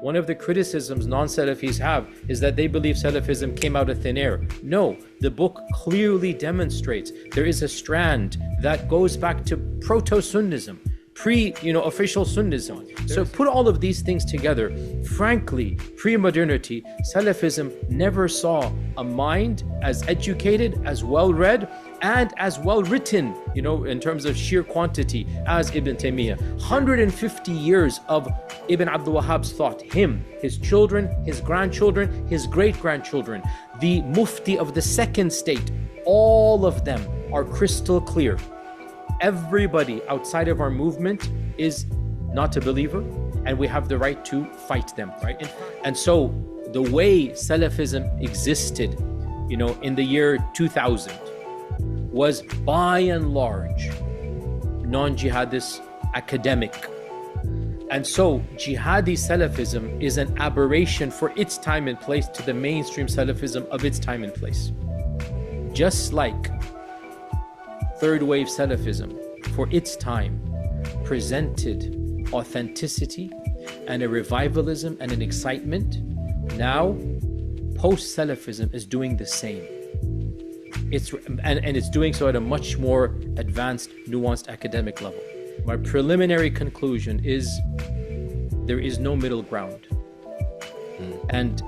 One of the criticisms non-Salafis have is that they believe Salafism came out of thin air. No, the book clearly demonstrates there is a strand that goes back to proto-Sunnism, official Sunnism. So put all of these things together. Frankly, pre-modernity, Salafism never saw a mind as educated, as well-read, and as well-written, in terms of sheer quantity as Ibn Taymiyyah. 150 years of Ibn Abdul Wahhab's thought, him, his children, his grandchildren, his great-grandchildren, the Mufti of the second state, all of them are crystal clear. Everybody outside of our movement is not a believer, and we have the right to fight them, right? And so the way Salafism existed, in the year 2000 was by and large non-jihadist, academic. And so Jihadi Salafism is an aberration for its time and place to the mainstream Salafism of its time and place. Just like third wave Salafism for its time presented authenticity and a revivalism and an excitement, now post-Salafism is doing the same. It's doing so at a much more advanced, nuanced academic level. My preliminary conclusion is there is no middle ground. And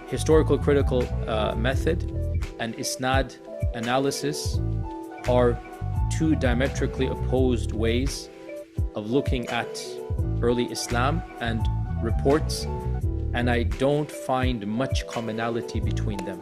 historical critical method and isnad analysis are two diametrically opposed ways of looking at early Islam and reports, and I don't find much commonality between them.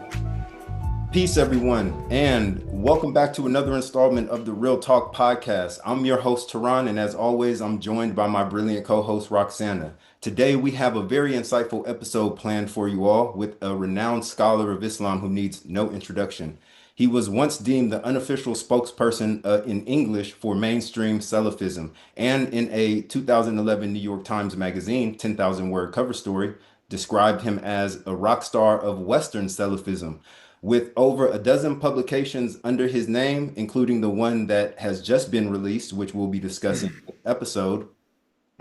Peace, everyone, and welcome back to another installment of the Real Talk podcast. I'm your host, Tehran, and as always, I'm joined by my brilliant co-host, Roxana. Today, we have a very insightful episode planned for you all with a renowned scholar of Islam who needs no introduction. He was once deemed the unofficial spokesperson in English for mainstream Salafism, and in a 2011 New York Times Magazine 10,000-word cover story, described him as a rock star of Western Salafism. With over a dozen publications under his name, including the one that has just been released, which we'll be discussing in the episode,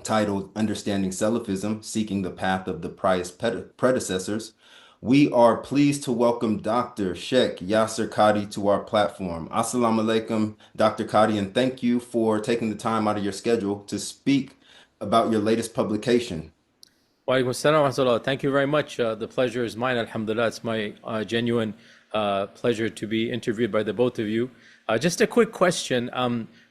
titled Understanding Salafism, Seeking the Path of the Pious Predecessors, we are pleased to welcome Dr. Shaykh Yasir Qadhi to our platform. Assalamu alaikum, Dr. Qadhi, and thank you for taking the time out of your schedule to speak about your latest publication. Wa alaikum assalam wa rahmatullah. Thank you very much. The pleasure is mine, alhamdulillah. It's my genuine pleasure to be interviewed by the both of you. Just a quick question.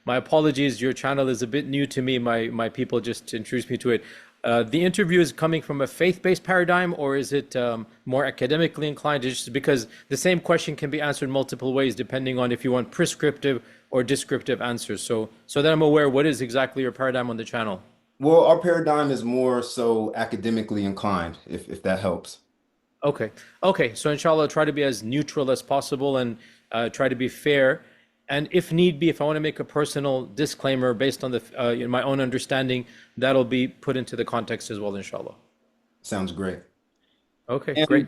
My apologies, your channel is a bit new to me. My people just introduced me to it. The interview is coming from a faith-based paradigm, or is it more academically inclined? Just because the same question can be answered multiple ways depending on if you want prescriptive or descriptive answers. So that I'm aware, what is exactly your paradigm on the channel? Well, our paradigm is more so academically inclined, if that helps. Okay. So inshallah, try to be as neutral as possible and try to be fair. And if need be, if I want to make a personal disclaimer based on my own understanding, that'll be put into the context as well, inshallah. Sounds great. Okay, and great.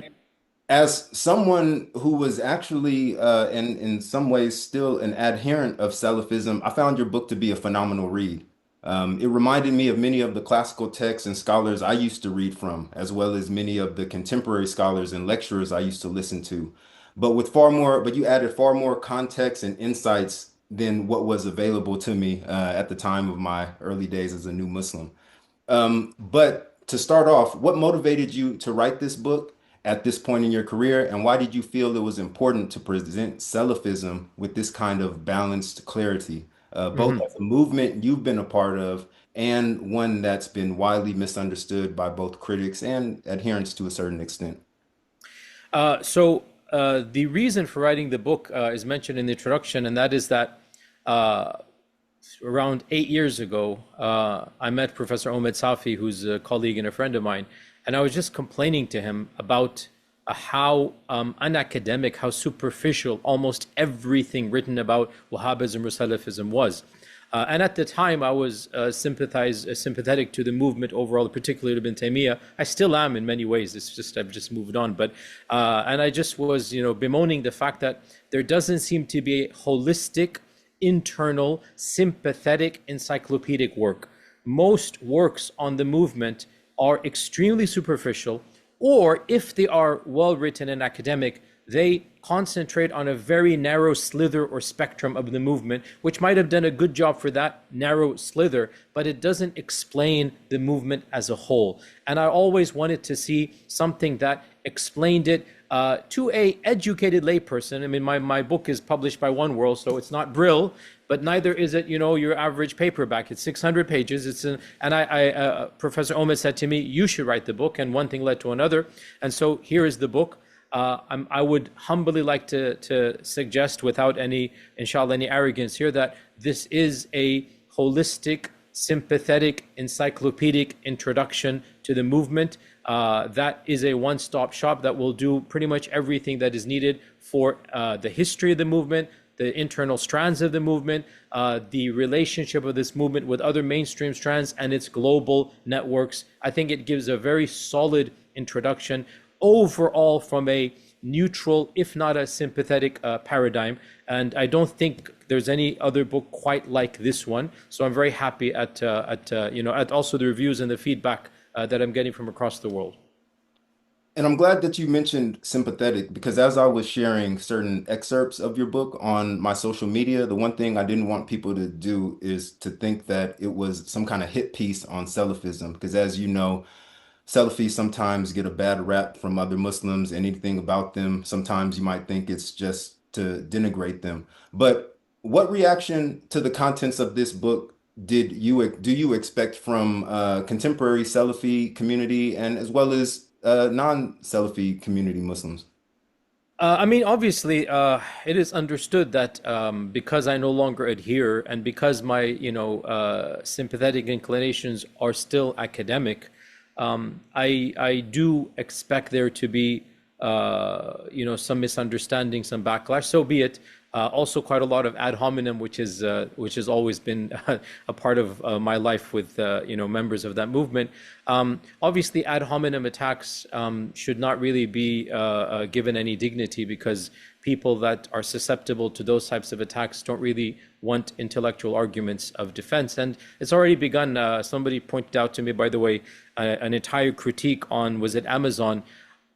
As someone who was actually, in some ways, still an adherent of Salafism, I found your book to be a phenomenal read. It reminded me of many of the classical texts and scholars I used to read from, as well as many of the contemporary scholars and lecturers I used to listen to. But you added far more context and insights than what was available to me at the time of my early days as a new Muslim. But to start off, what motivated you to write this book at this point in your career, and why did you feel it was important to present Salafism with this kind of balanced clarity, both as a movement you've been a part of and one that's been widely misunderstood by both critics and adherents to a certain extent? The reason for writing the book is mentioned in the introduction, and that is that around 8 years ago, I met Professor Omid Safi, who's a colleague and a friend of mine, and I was just complaining to him about how unacademic, how superficial almost everything written about Wahhabism or Salafism was. And at the time, I was sympathetic to the movement overall, particularly Ibn Taymiyyah. I still am in many ways. It's just I've just moved on. But and I just was, bemoaning the fact that there doesn't seem to be a holistic, internal, sympathetic, encyclopedic work. Most works on the movement are extremely superficial, or if they are well written and academic, they concentrate on a very narrow slither or spectrum of the movement, which might have done a good job for that narrow slither, but it doesn't explain the movement as a whole. And I always wanted to see something that explained it to a educated layperson. I mean, my book is published by One World, so it's not Brill, but neither is it, your average paperback. It's 600 pages. Professor Omid said to me, you should write the book, and one thing led to another. And so here is the book. I would humbly like to suggest, without any, inshallah, any arrogance here, that this is a holistic, sympathetic, encyclopedic introduction to the movement. That is a one-stop shop that will do pretty much everything that is needed for the history of the movement, the internal strands of the movement, the relationship of this movement with other mainstream strands and its global networks. I think it gives a very solid introduction overall from a neutral, if not a sympathetic paradigm. And I don't think there's any other book quite like this one. So I'm very happy at also the reviews and the feedback that I'm getting from across the world. And I'm glad that you mentioned sympathetic, because as I was sharing certain excerpts of your book on my social media, the one thing I didn't want people to do is to think that it was some kind of hit piece on Salafism, because as you know, Salafis sometimes get a bad rap from other Muslims. Anything about them, sometimes you might think it's just to denigrate them. But what reaction to the contents of this book do you expect from contemporary Salafi community and as well as non-Salafi community Muslims? I mean, obviously, it is understood that because I no longer adhere and because my, sympathetic inclinations are still academic, I do expect there to be, some misunderstanding, some backlash. So be it. Also, quite a lot of ad hominem, which has always been a part of my life with members of that movement. Obviously, ad hominem attacks should not really be given any dignity, because people that are susceptible to those types of attacks don't really want intellectual arguments of defense. And it's already begun. Somebody pointed out to me, by the way, an entire critique on, was it Amazon,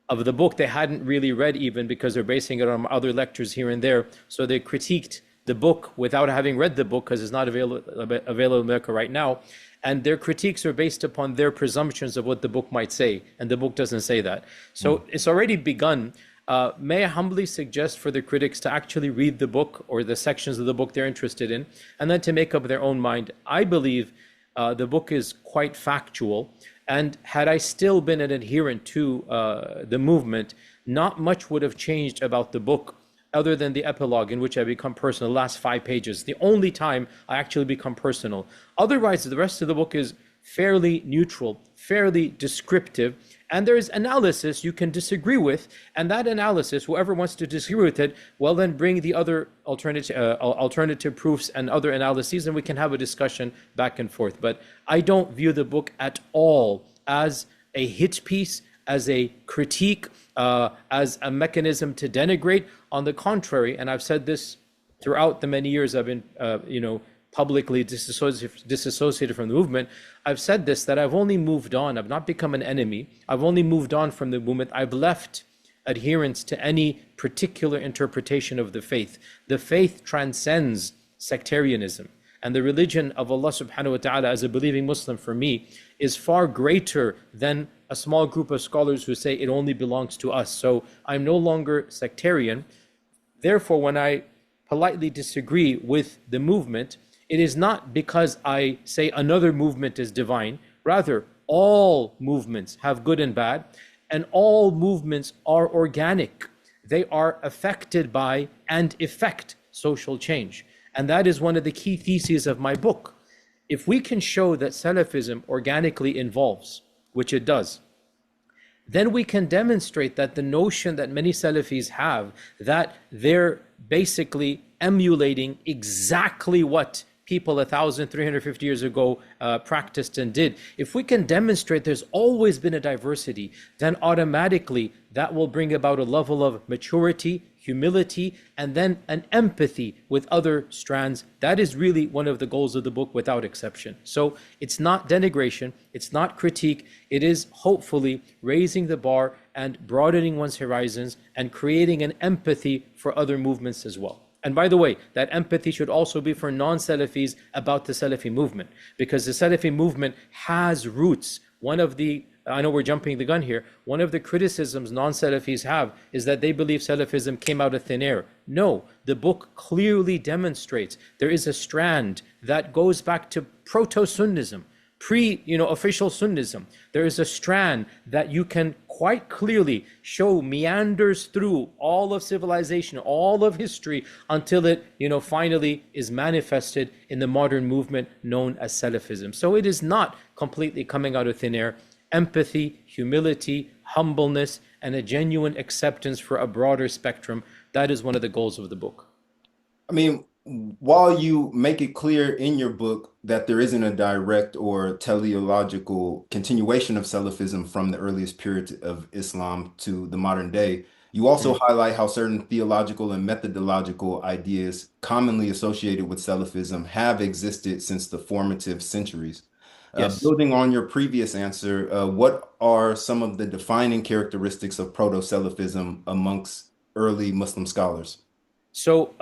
of the book they hadn't really read, even because they're basing it on other lectures here and there. So they critiqued the book without having read the book, because it's not available in America right now. And their critiques are based upon their presumptions of what the book might say. And the book doesn't say that. So it's already begun. May I humbly suggest for the critics to actually read the book or the sections of the book they're interested in, and then to make up their own mind. I believe the book is quite factual. And had I still been an adherent to the movement, not much would have changed about the book, other than the epilogue in which I become personal, the last 5 pages. The only time I actually become personal. Otherwise, the rest of the book is fairly neutral, fairly descriptive, and there's analysis you can disagree with, and that analysis, whoever wants to disagree with it, well, then bring the other alternative proofs and other analyses, and we can have a discussion back and forth. But I don't view the book at all as a hit piece, as a critique, as a mechanism to denigrate. On the contrary, and I've said this throughout the many years I've been, publicly disassociated from the movement, I've said this, that I've only moved on. I've not become an enemy. I've only moved on from the movement. I've left adherence to any particular interpretation of the faith. The faith transcends sectarianism. And the religion of Allah subhanahu wa ta'ala as a believing Muslim, for me, is far greater than a small group of scholars who say it only belongs to us. So I'm no longer sectarian. Therefore, when I politely disagree with the movement, it is not because I say another movement is divine. Rather, all movements have good and bad, and all movements are organic. They are affected by and effect social change. And that is one of the key theses of my book. If we can show that Salafism organically evolves, which it does, then we can demonstrate that the notion that many Salafis have, that they're basically emulating exactly what people 1,350 years ago practiced and did. If we can demonstrate there's always been a diversity, then automatically that will bring about a level of maturity, humility, and then an empathy with other strands. That is really one of the goals of the book without exception. So it's not denigration, it's not critique, it is hopefully raising the bar and broadening one's horizons and creating an empathy for other movements as well. And by the way, that empathy should also be for non-Salafis about the Salafi movement, because the Salafi movement has roots. I know we're jumping the gun here, one of the criticisms non-Salafis have is that they believe Salafism came out of thin air. No, the book clearly demonstrates there is a strand that goes back to proto-Sunnism, official Sunnism. There is a strand that you can quite clearly show meanders through all of civilization, all of history, until it, finally is manifested in the modern movement known as Salafism. So it is not completely coming out of thin air. Empathy, humility, humbleness, and a genuine acceptance for a broader spectrum. That is one of the goals of the book. I mean, while you make it clear in your book that there isn't a direct or teleological continuation of Salafism from the earliest period of Islam to the modern day, you also highlight how certain theological and methodological ideas commonly associated with Salafism have existed since the formative centuries. Yes. Building on your previous answer, what are some of the defining characteristics of proto-Salafism amongst early Muslim scholars? So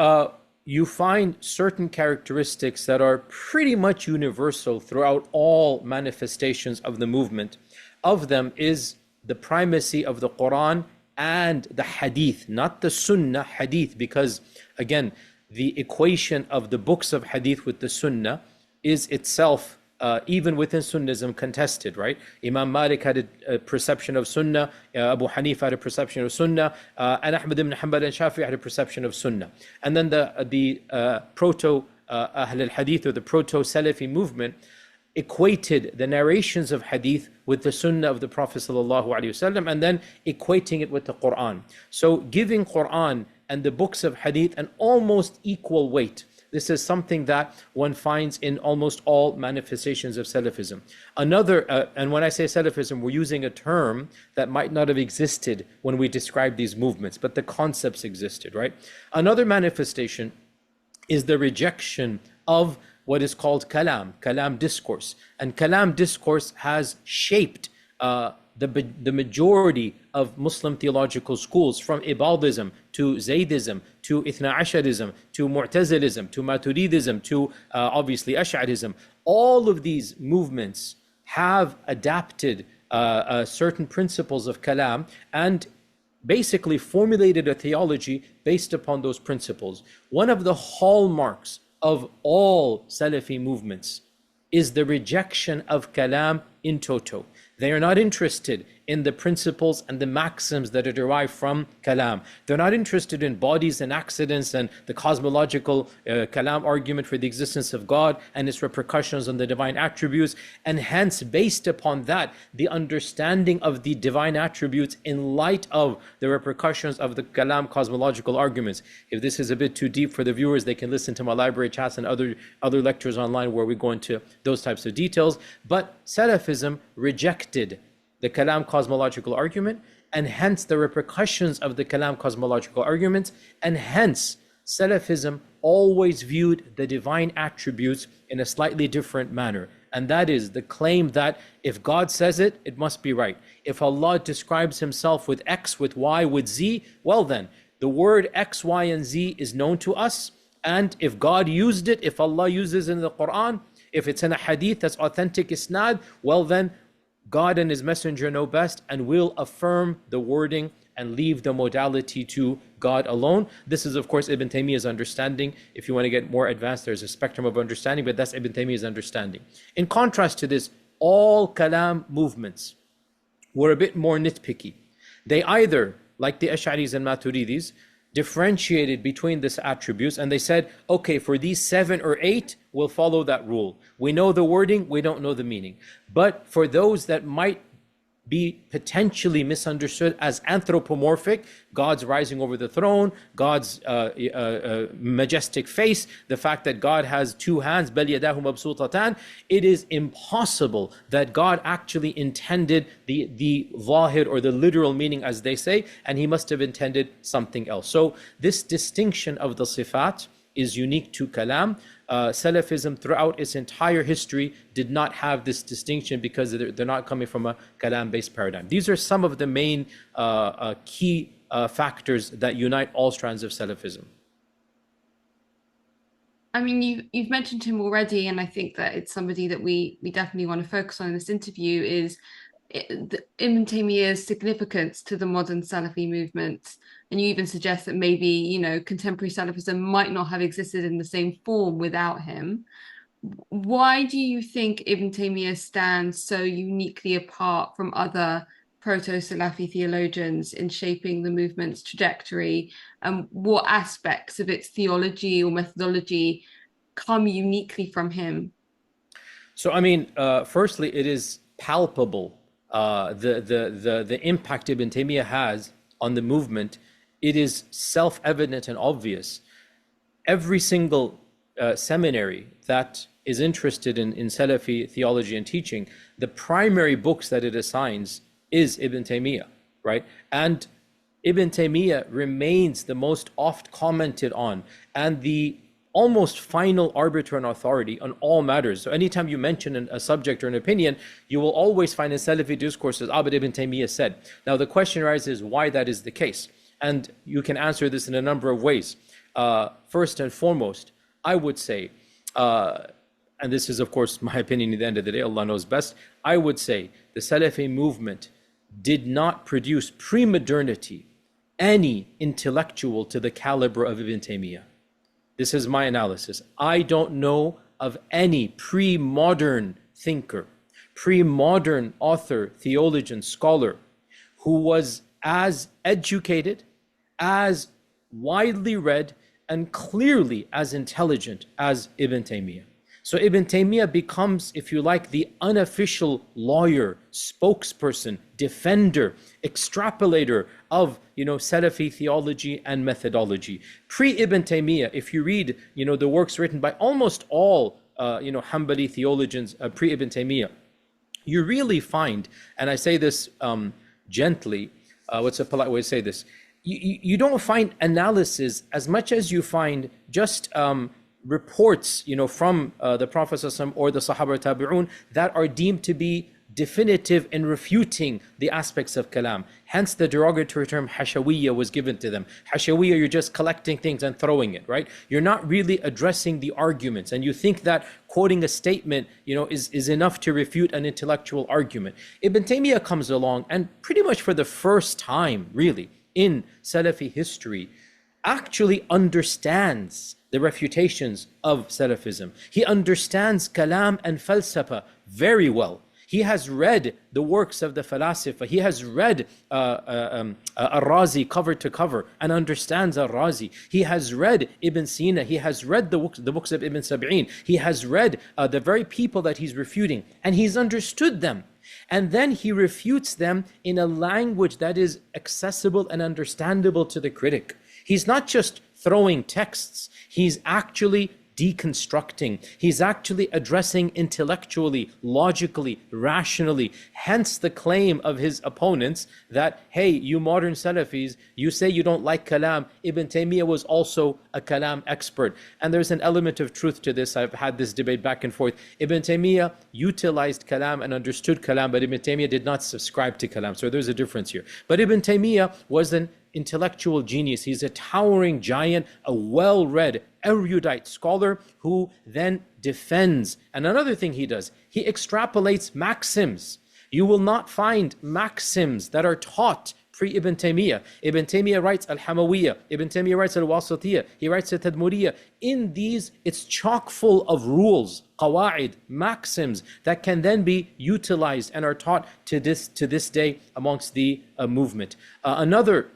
you find certain characteristics that are pretty much universal throughout all manifestations of the movement. Of them is the primacy of the Quran and the Hadith, not the Sunnah, Hadith, because again, the equation of the books of Hadith with the Sunnah is itself even within Sunnism contested, right? Imam Malik had a perception of Sunnah, Abu Hanifa had a perception of Sunnah, and Ahmad ibn Hanbal and Shafi'i had a perception of Sunnah. And then the proto-Ahl al-Hadith or the proto-Salafi movement equated the narrations of Hadith with the Sunnah of the Prophet ﷺ, and then equating it with the Quran. So giving Quran and the books of Hadith an almost equal weight. This is something that one finds in almost all manifestations of Salafism. And when I say Salafism, we're using a term that might not have existed when we describe these movements, but the concepts existed, right? Another manifestation is the rejection of what is called kalam discourse. And kalam discourse has shaped the majority of Muslim theological schools, from Ibadism to Zaydism to Ithna Asharism to Mu'tazilism to Maturidism to obviously Ash'arism. All of these movements have adapted certain principles of kalam and basically formulated a theology based upon those principles. One of the hallmarks of all Salafi movements is the rejection of kalam in toto. They are not interested in the principles and the maxims that are derived from kalam. They're not interested in bodies and accidents and the cosmological kalam argument for the existence of God and its repercussions on the divine attributes. And hence, based upon that, the understanding of the divine attributes in light of the repercussions of the kalam cosmological arguments. If this is a bit too deep for the viewers, they can listen to my library chats and other lectures online where we go into those types of details. But Salafism rejected the kalam cosmological argument, and hence the repercussions of the kalam cosmological arguments, and hence Salafism always viewed the divine attributes in a slightly different manner. And that is the claim that if God says it, it must be right. If Allah describes himself with X, with Y, with Z, well then, the word X, Y, and Z is known to us. And if God used it, if Allah uses it in the Quran, if it's in a hadith that's authentic isnad, well then, God and his messenger know best, and will affirm the wording and leave the modality to God alone. This is, of course, Ibn Taymiyyah's understanding. If you want to get more advanced, there's a spectrum of understanding, but that's Ibn Taymiyyah's understanding. In contrast to this, all kalam movements were a bit more nitpicky. They either, like the Ash'aris and Maturidis, differentiated between these attributes, and they said, okay, for these 7 or 8, we'll follow that rule. We know the wording, we don't know the meaning. But for those that might be potentially misunderstood as anthropomorphic, God's rising over the throne, God's majestic face, the fact that God has two hands, بَلْ يَدَاهُ مَبْسُوطَتَانِ. It is impossible that God actually intended the zahir, or the literal meaning as they say, and he must have intended something else. So this distinction of the sifat is unique to Kalam. Salafism throughout its entire history did not have this distinction because they're not coming from a Kalam-based paradigm. These are some of the main key factors that unite all strands of Salafism. I mean, you've mentioned him already, and I think that it's somebody that we definitely want to focus on in this interview, is Ibn Taymiyyah's significance to the modern Salafi movement. And you even suggest that maybe, you know, contemporary Salafism might not have existed in the same form without him. Why do you think Ibn Taymiyyah stands so uniquely apart from other proto-Salafi theologians in shaping the movement's trajectory? And what aspects of its theology or methodology come uniquely from him? So, I mean, firstly, it is palpable, the impact Ibn Taymiyyah has on the movement. It is self-evident and obvious. Every single seminary that is interested in Salafi theology and teaching, the primary books that it assigns is Ibn Taymiyyah, right? And Ibn Taymiyyah remains the most oft commented on and the almost final arbiter and authority on all matters. So anytime you mention a subject or an opinion, you will always find in Salafi discourses, but Ibn Taymiyyah said. Now the question arises why that is the case. And you can answer this in a number of ways. First and foremost, I would say, and this is of course my opinion at the end of the day, Allah knows best, I would say the Salafi movement did not produce pre-modernity any intellectual to the caliber of Ibn Taymiyyah. This is my analysis. I don't know of any pre-modern thinker, pre-modern author, theologian, scholar who was as educated, as widely read, and clearly as intelligent as Ibn Taymiyyah. So Ibn Taymiyyah becomes, if you like, the unofficial lawyer, spokesperson, defender, extrapolator of, Salafi theology and methodology. Pre-Ibn Taymiyyah, if you read, the works written by almost all, Hanbali theologians, pre-Ibn Taymiyyah, you really find, and I say this gently, what's a polite way to say this? You don't find analysis as much as you find just reports, from the Prophet ﷺ or the Sahaba Tabi'un that are deemed to be definitive in refuting the aspects of kalam. Hence the derogatory term hashawiyya was given to them. Hashawiyya, you're just collecting things and throwing it, right? You're not really addressing the arguments, and you think that quoting a statement, is enough to refute an intellectual argument. Ibn Taymiyyah comes along and pretty much for the first time, really, in Salafi history, actually understands the refutations of Salafism. He understands kalam and falsafa very well. He has read the works of the Falasifa. He has read Al-Razi cover to cover and understands Al-Razi. He has read Ibn Sina. He has read the books of Ibn Sab'in. He has read the very people that he's refuting, and he's understood them. And then he refutes them in a language that is accessible and understandable to the critic. He's not just throwing texts. He's actually deconstructing. He's actually addressing intellectually, logically, rationally. Hence the claim of his opponents that, hey, you modern Salafis, you say you don't like kalam. Ibn Taymiyyah was also a kalam expert. And there's an element of truth to this. I've had this debate back and forth. Ibn Taymiyyah utilized kalam and understood kalam, but Ibn Taymiyyah did not subscribe to kalam. So there's a difference here. But Ibn Taymiyyah was an intellectual genius. He's a towering giant, a well-read, erudite scholar who then defends. And another thing he does, he extrapolates maxims. You will not find maxims that are taught pre-Ibn Taymiyyah. Ibn Taymiyyah writes Al-Hamawiyya. Ibn Taymiyyah writes Al-Wasatiyya. He writes Al-Tadmuriyya. In these, it's chock full of rules, qawa'id, maxims that can then be utilized and are taught to this day amongst the movement. Another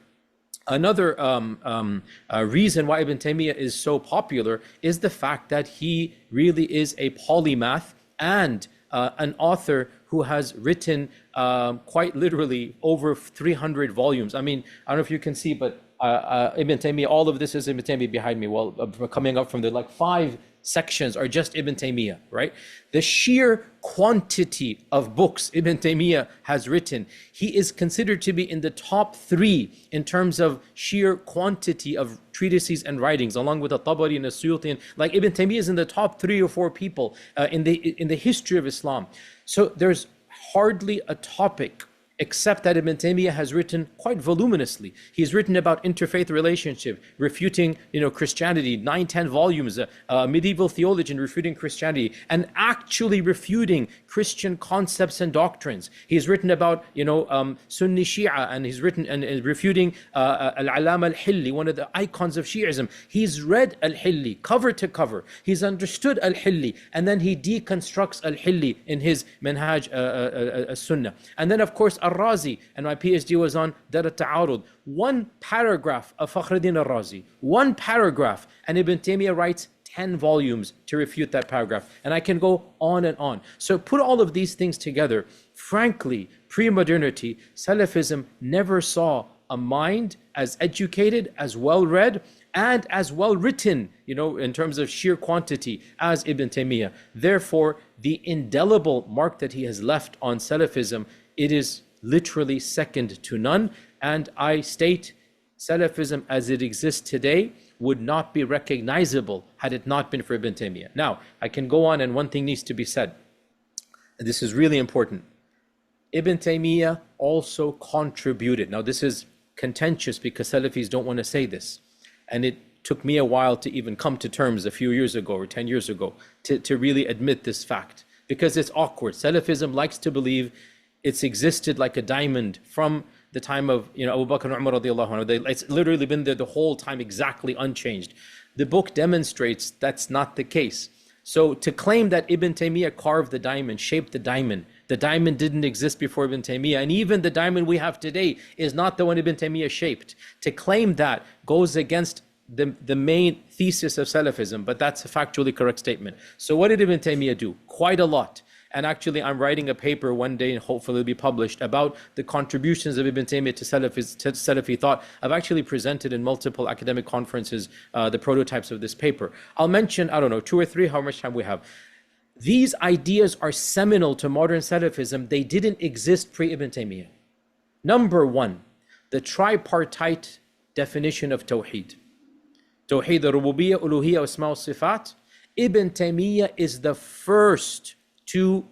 reason why Ibn Taymiyyah is so popular is the fact that he really is a polymath and an author who has written quite literally over 300 volumes. I mean, I don't know if you can see, but Ibn Taymiyyah, all of this is Ibn Taymiyyah behind me. Well, coming up from the like 5 sections are just Ibn Taymiyyah, right? The sheer quantity of books Ibn Taymiyyah has written, he is considered to be in the top 3 in terms of sheer quantity of treatises and writings, along with Tabari and Suyuti. And like Ibn Taymiyyah is in the top 3 or 4 people in the history of Islam. So there's hardly a topic except that Ibn Taymiyyah has written quite voluminously. He's written about interfaith relationship, refuting, Christianity, 9-10 volumes, medieval theologian refuting Christianity, and actually refuting Christian concepts and doctrines. He's written about, Sunni Shia, and he's written and refuting Al-Alama Al-Hilli, one of the icons of Shi'ism. He's read Al-Hilli cover to cover. He's understood Al-Hilli, and then he deconstructs Al-Hilli in his Manhaj Sunnah. And then, of course, Al-Razi, and my PhD was on Dar al-Ta'arud. One paragraph of Fakhruddin al-Razi, one paragraph, and Ibn Taymiyyah writes 10 volumes to refute that paragraph. And I can go on and on. So put all of these things together. Frankly, pre-modernity, Salafism never saw a mind as educated, as well-read, and as well-written, in terms of sheer quantity as Ibn Taymiyyah. Therefore, the indelible mark that he has left on Salafism, it is literally second to none. And I state, Salafism as it exists today would not be recognizable had it not been for Ibn Taymiyyah. Now, I can go on, and one thing needs to be said. And this is really important. Ibn Taymiyyah also contributed. Now, this is contentious because Salafis don't want to say this. And it took me a while to even come to terms a few years ago or 10 years ago to really admit this fact, because it's awkward. Salafism likes to believe it's existed like a diamond from the time of Abu Bakr and Umar radiallahu anhu. It's literally been there the whole time, exactly unchanged. The book demonstrates that's not the case. So to claim that Ibn Taymiyyah carved the diamond, shaped the diamond didn't exist before Ibn Taymiyyah, and even the diamond we have today is not the one Ibn Taymiyyah shaped. To claim that goes against the main thesis of Salafism, but that's a factually correct statement. So what did Ibn Taymiyyah do? Quite a lot. And actually, I'm writing a paper one day, and hopefully it'll be published, about the contributions of Ibn Taymiyyah to Salafi thought. I've actually presented in multiple academic conferences the prototypes of this paper. I'll mention, 2 or 3, how much time we have. These ideas are seminal to modern Salafism. They didn't exist pre-Ibn Taymiyyah. Number 1, the tripartite definition of Tawheed. Tawheed al-Rububiyyah, Uluhiyyah, Asma' al-Sifat. Ibn Taymiyyah is the first to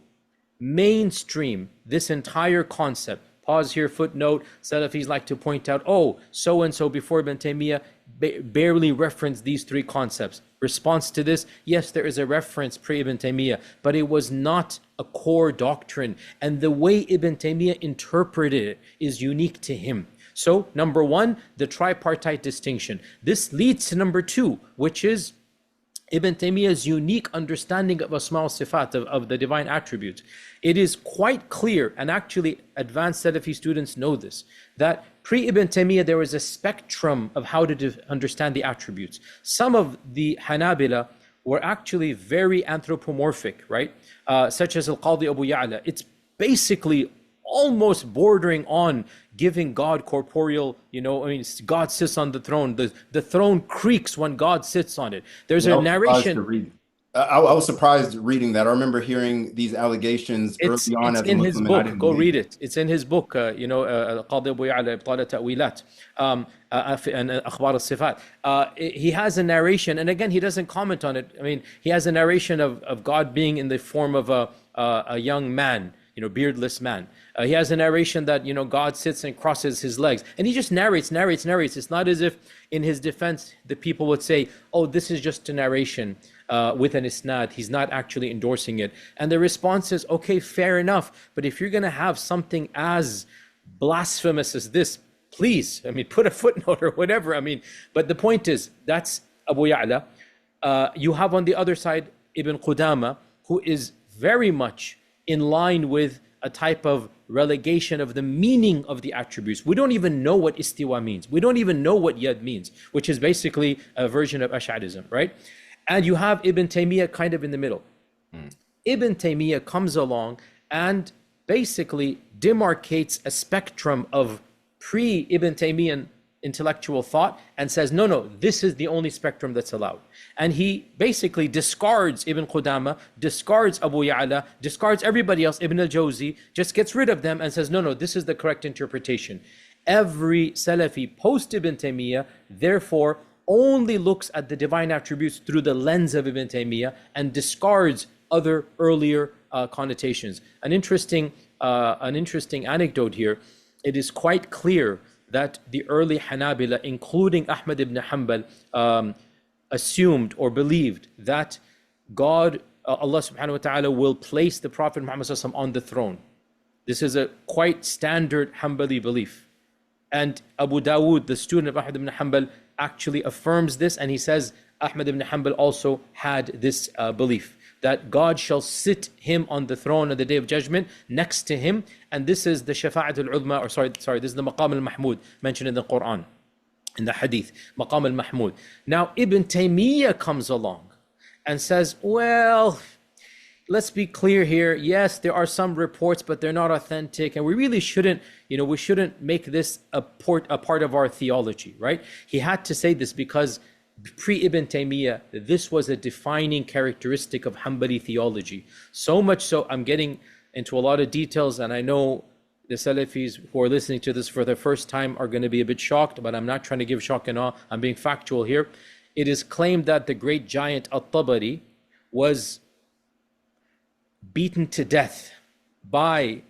mainstream this entire concept. Pause here, footnote. Salafis like to point out, so-and-so before Ibn Taymiyyah barely referenced these 3 concepts. Response to this, yes, there is a reference pre-Ibn Taymiyyah, but it was not a core doctrine. And the way Ibn Taymiyyah interpreted it is unique to him. So, number 1, the tripartite distinction. This leads to number 2, which is Ibn Taymiyyah's unique understanding of Asma' al-Sifat, of the divine attributes. It is quite clear, and actually advanced Salafi students know this, that pre-Ibn Taymiyyah there was a spectrum of how to understand the attributes. Some of the Hanabila were actually very anthropomorphic, right? Such as Al-Qadi Abu Ya'la. It's basically almost bordering on giving God corporeal, God sits on the throne. The throne creaks when God sits on it. There's a narration. I was surprised reading that. I remember hearing these allegations early on as a Muslim. It's in his book. Go read it. It's in his book, Qadi Abu Ya'la, Ibtala Ta'wilat, and Akhbar al-Sifat. He has a narration, and again, he doesn't comment on it. I mean, he has a narration of God being in the form of a young man, beardless man. He has a narration that, God sits and crosses his legs. And he just narrates. It's not as if in his defense, the people would say, this is just a narration with an isnad. He's not actually endorsing it. And the response is, okay, fair enough. But if you're going to have something as blasphemous as this, please, put a footnote or whatever. But the point is, that's Abu Ya'la. You have on the other side, Ibn Qudama, who is very much in line with a type of relegation of the meaning of the attributes. We don't even know what istiwa means. We don't even know what yad means, which is basically a version of Ash'arism, right? And you have Ibn Taymiyyah kind of in the middle. Ibn Taymiyyah comes along and basically demarcates a spectrum of pre-Ibn Taymiyyah intellectual thought and says, no, this is the only spectrum that's allowed. And he basically discards Ibn Qudama, discards Abu Ya'la, discards everybody else, Ibn al-Jawzi, just gets rid of them and says, no, this is the correct interpretation. Every Salafi post Ibn Taymiyyah, therefore, only looks at the divine attributes through the lens of Ibn Taymiyyah and discards other earlier connotations. An interesting anecdote here. It is quite clear that the early Hanabila, including Ahmad ibn Hanbal, assumed or believed that God, Allah subhanahu wa ta'ala, will place the Prophet Muhammad sallallahu alaihi wasallam on the throne. This is a quite standard Hanbali belief. And Abu Dawood, the student of Ahmad ibn Hanbal, actually affirms this, and he says Ahmad ibn Hanbal also had this belief, that God shall sit him on the throne on the Day of Judgment next to him. And this is the Shafa'at al-Udma, or sorry, this is the Maqam al-Mahmud mentioned in the Quran, in the Hadith, Maqam al-Mahmud. Now Ibn Taymiyyah comes along and says, well, let's be clear here. Yes, there are some reports, but they're not authentic. And we really shouldn't, we shouldn't make this a part of our theology, right? He had to say this because pre-Ibn Taymiyyah, this was a defining characteristic of Hanbali theology. So much so, I'm getting into a lot of details, and I know the Salafis who are listening to this for the first time are going to be a bit shocked, but I'm not trying to give shock and awe. I'm being factual here. It is claimed that the great giant At-Tabari was beaten to death by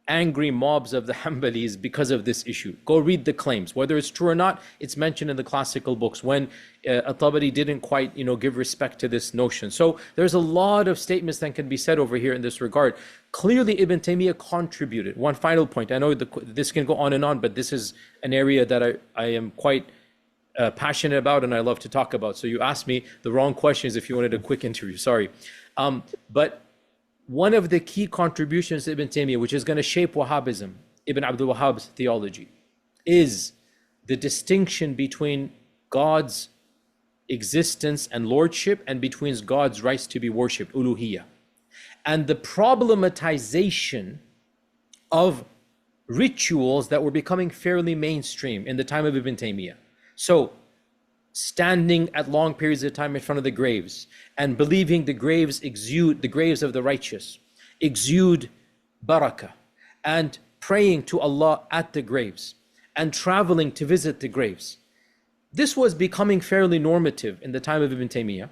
angry mobs of the Hanbalis because of this issue. Go read the claims. Whether it's true or not, it's mentioned in the classical books when At-Tabari didn't quite, give respect to this notion. So there's a lot of statements that can be said over here in this regard. Clearly, Ibn Taymiyyah contributed. One final point. I know this can go on and on, but this is an area that I am quite passionate about and I love to talk about. So you asked me the wrong questions if you wanted a quick interview. Sorry. But one of the key contributions to Ibn Taymiyyah, which is going to shape Wahhabism, Ibn Abdul Wahhab's theology, is the distinction between God's existence and lordship and between God's rights to be worshipped, uluhiyya, and the problematization of rituals that were becoming fairly mainstream in the time of Ibn Taymiyyah. So, standing at long periods of time in front of the graves and believing the graves of the righteous exude barakah, and praying to Allah at the graves and traveling to visit the graves. This was becoming fairly normative in the time of Ibn Taymiyyah,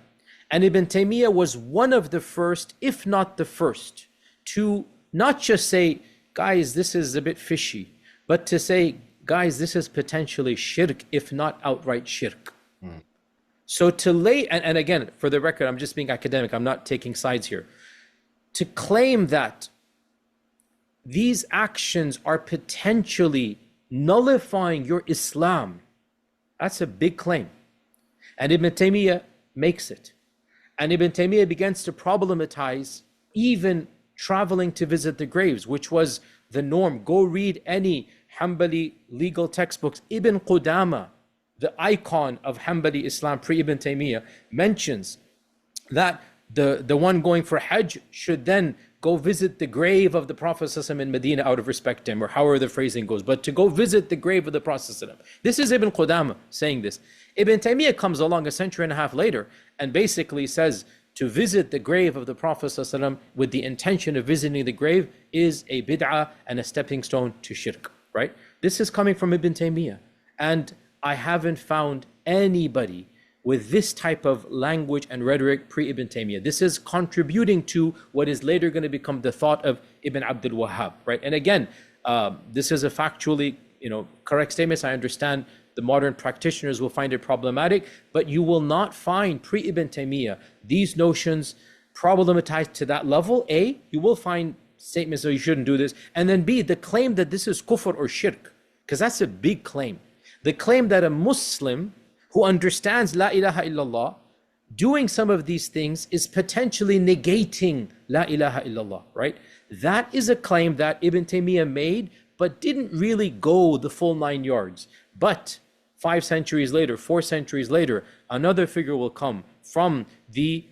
and Ibn Taymiyyah was one of the first, if not the first, to not just say, guys, this is a bit fishy, but to say, guys, this is potentially shirk, if not outright shirk. So to lay, and again, for the record, I'm just being academic, I'm not taking sides here. To claim that these actions are potentially nullifying your Islam, that's a big claim. And Ibn Taymiyyah makes it. And Ibn Taymiyyah begins to problematize even traveling to visit the graves, which was the norm. Go read any Hanbali legal textbooks. Ibn Qudama, the icon of Hanbali Islam pre-Ibn Taymiyyah, mentions that the one going for Hajj should then go visit the grave of the Prophet ﷺ in Medina out of respect to him, or however the phrasing goes, but to go visit the grave of the Prophet ﷺ. This is Ibn Qudama saying this. Ibn Taymiyyah comes along a century and a half later and basically says to visit the grave of the Prophet ﷺ with the intention of visiting the grave is a bid'ah and a stepping stone to shirk, right? This is coming from Ibn Taymiyyah. And I haven't found anybody with this type of language and rhetoric pre-Ibn Taymiyyah. This is contributing to what is later going to become the thought of Ibn Abdul Wahhab, right? And again, this is a factually, correct statement. I understand the modern practitioners will find it problematic, but you will not find pre-Ibn Taymiyyah these notions problematized to that level. A, you will find statements that you shouldn't do this, and then B, the claim that this is kufr or shirk, because that's a big claim. The claim that a Muslim who understands La ilaha illallah doing some of these things is potentially negating La ilaha illallah, right? That is a claim that Ibn Taymiyyah made, but didn't really go the full 9 yards. But 5 centuries later, 4 centuries later, another figure will come from the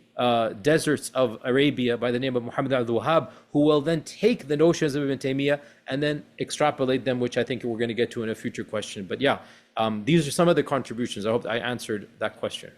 deserts of Arabia by the name of Muhammad Abdul Wahhab, who will then take the notions of Ibn Taymiyyah and then extrapolate them, which I think we're going to get to in a future question. But yeah, these are some of the contributions. I hope I answered that question.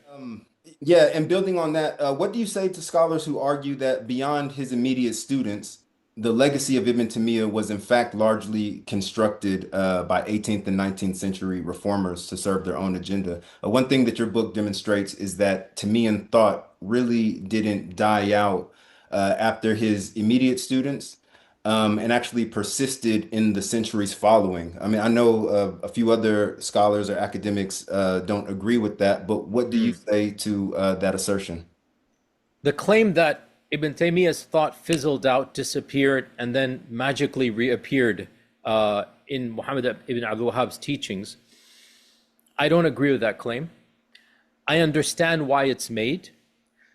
Yeah, and building on that, what do you say to scholars who argue that beyond his immediate students, the legacy of Ibn Taymiyyah was in fact largely constructed by 18th and 19th century reformers to serve their own agenda? One thing that your book demonstrates is that Taymiyyah thought really didn't die out after his immediate students, and actually persisted in the centuries following. I mean, I know a few other scholars or academics don't agree with that, but what do you say to that assertion? The claim that Ibn Taymiyyah's thought fizzled out, disappeared, and then magically reappeared in Muhammad ibn Abdul Wahhab's teachings, I don't agree with that claim. I understand why it's made,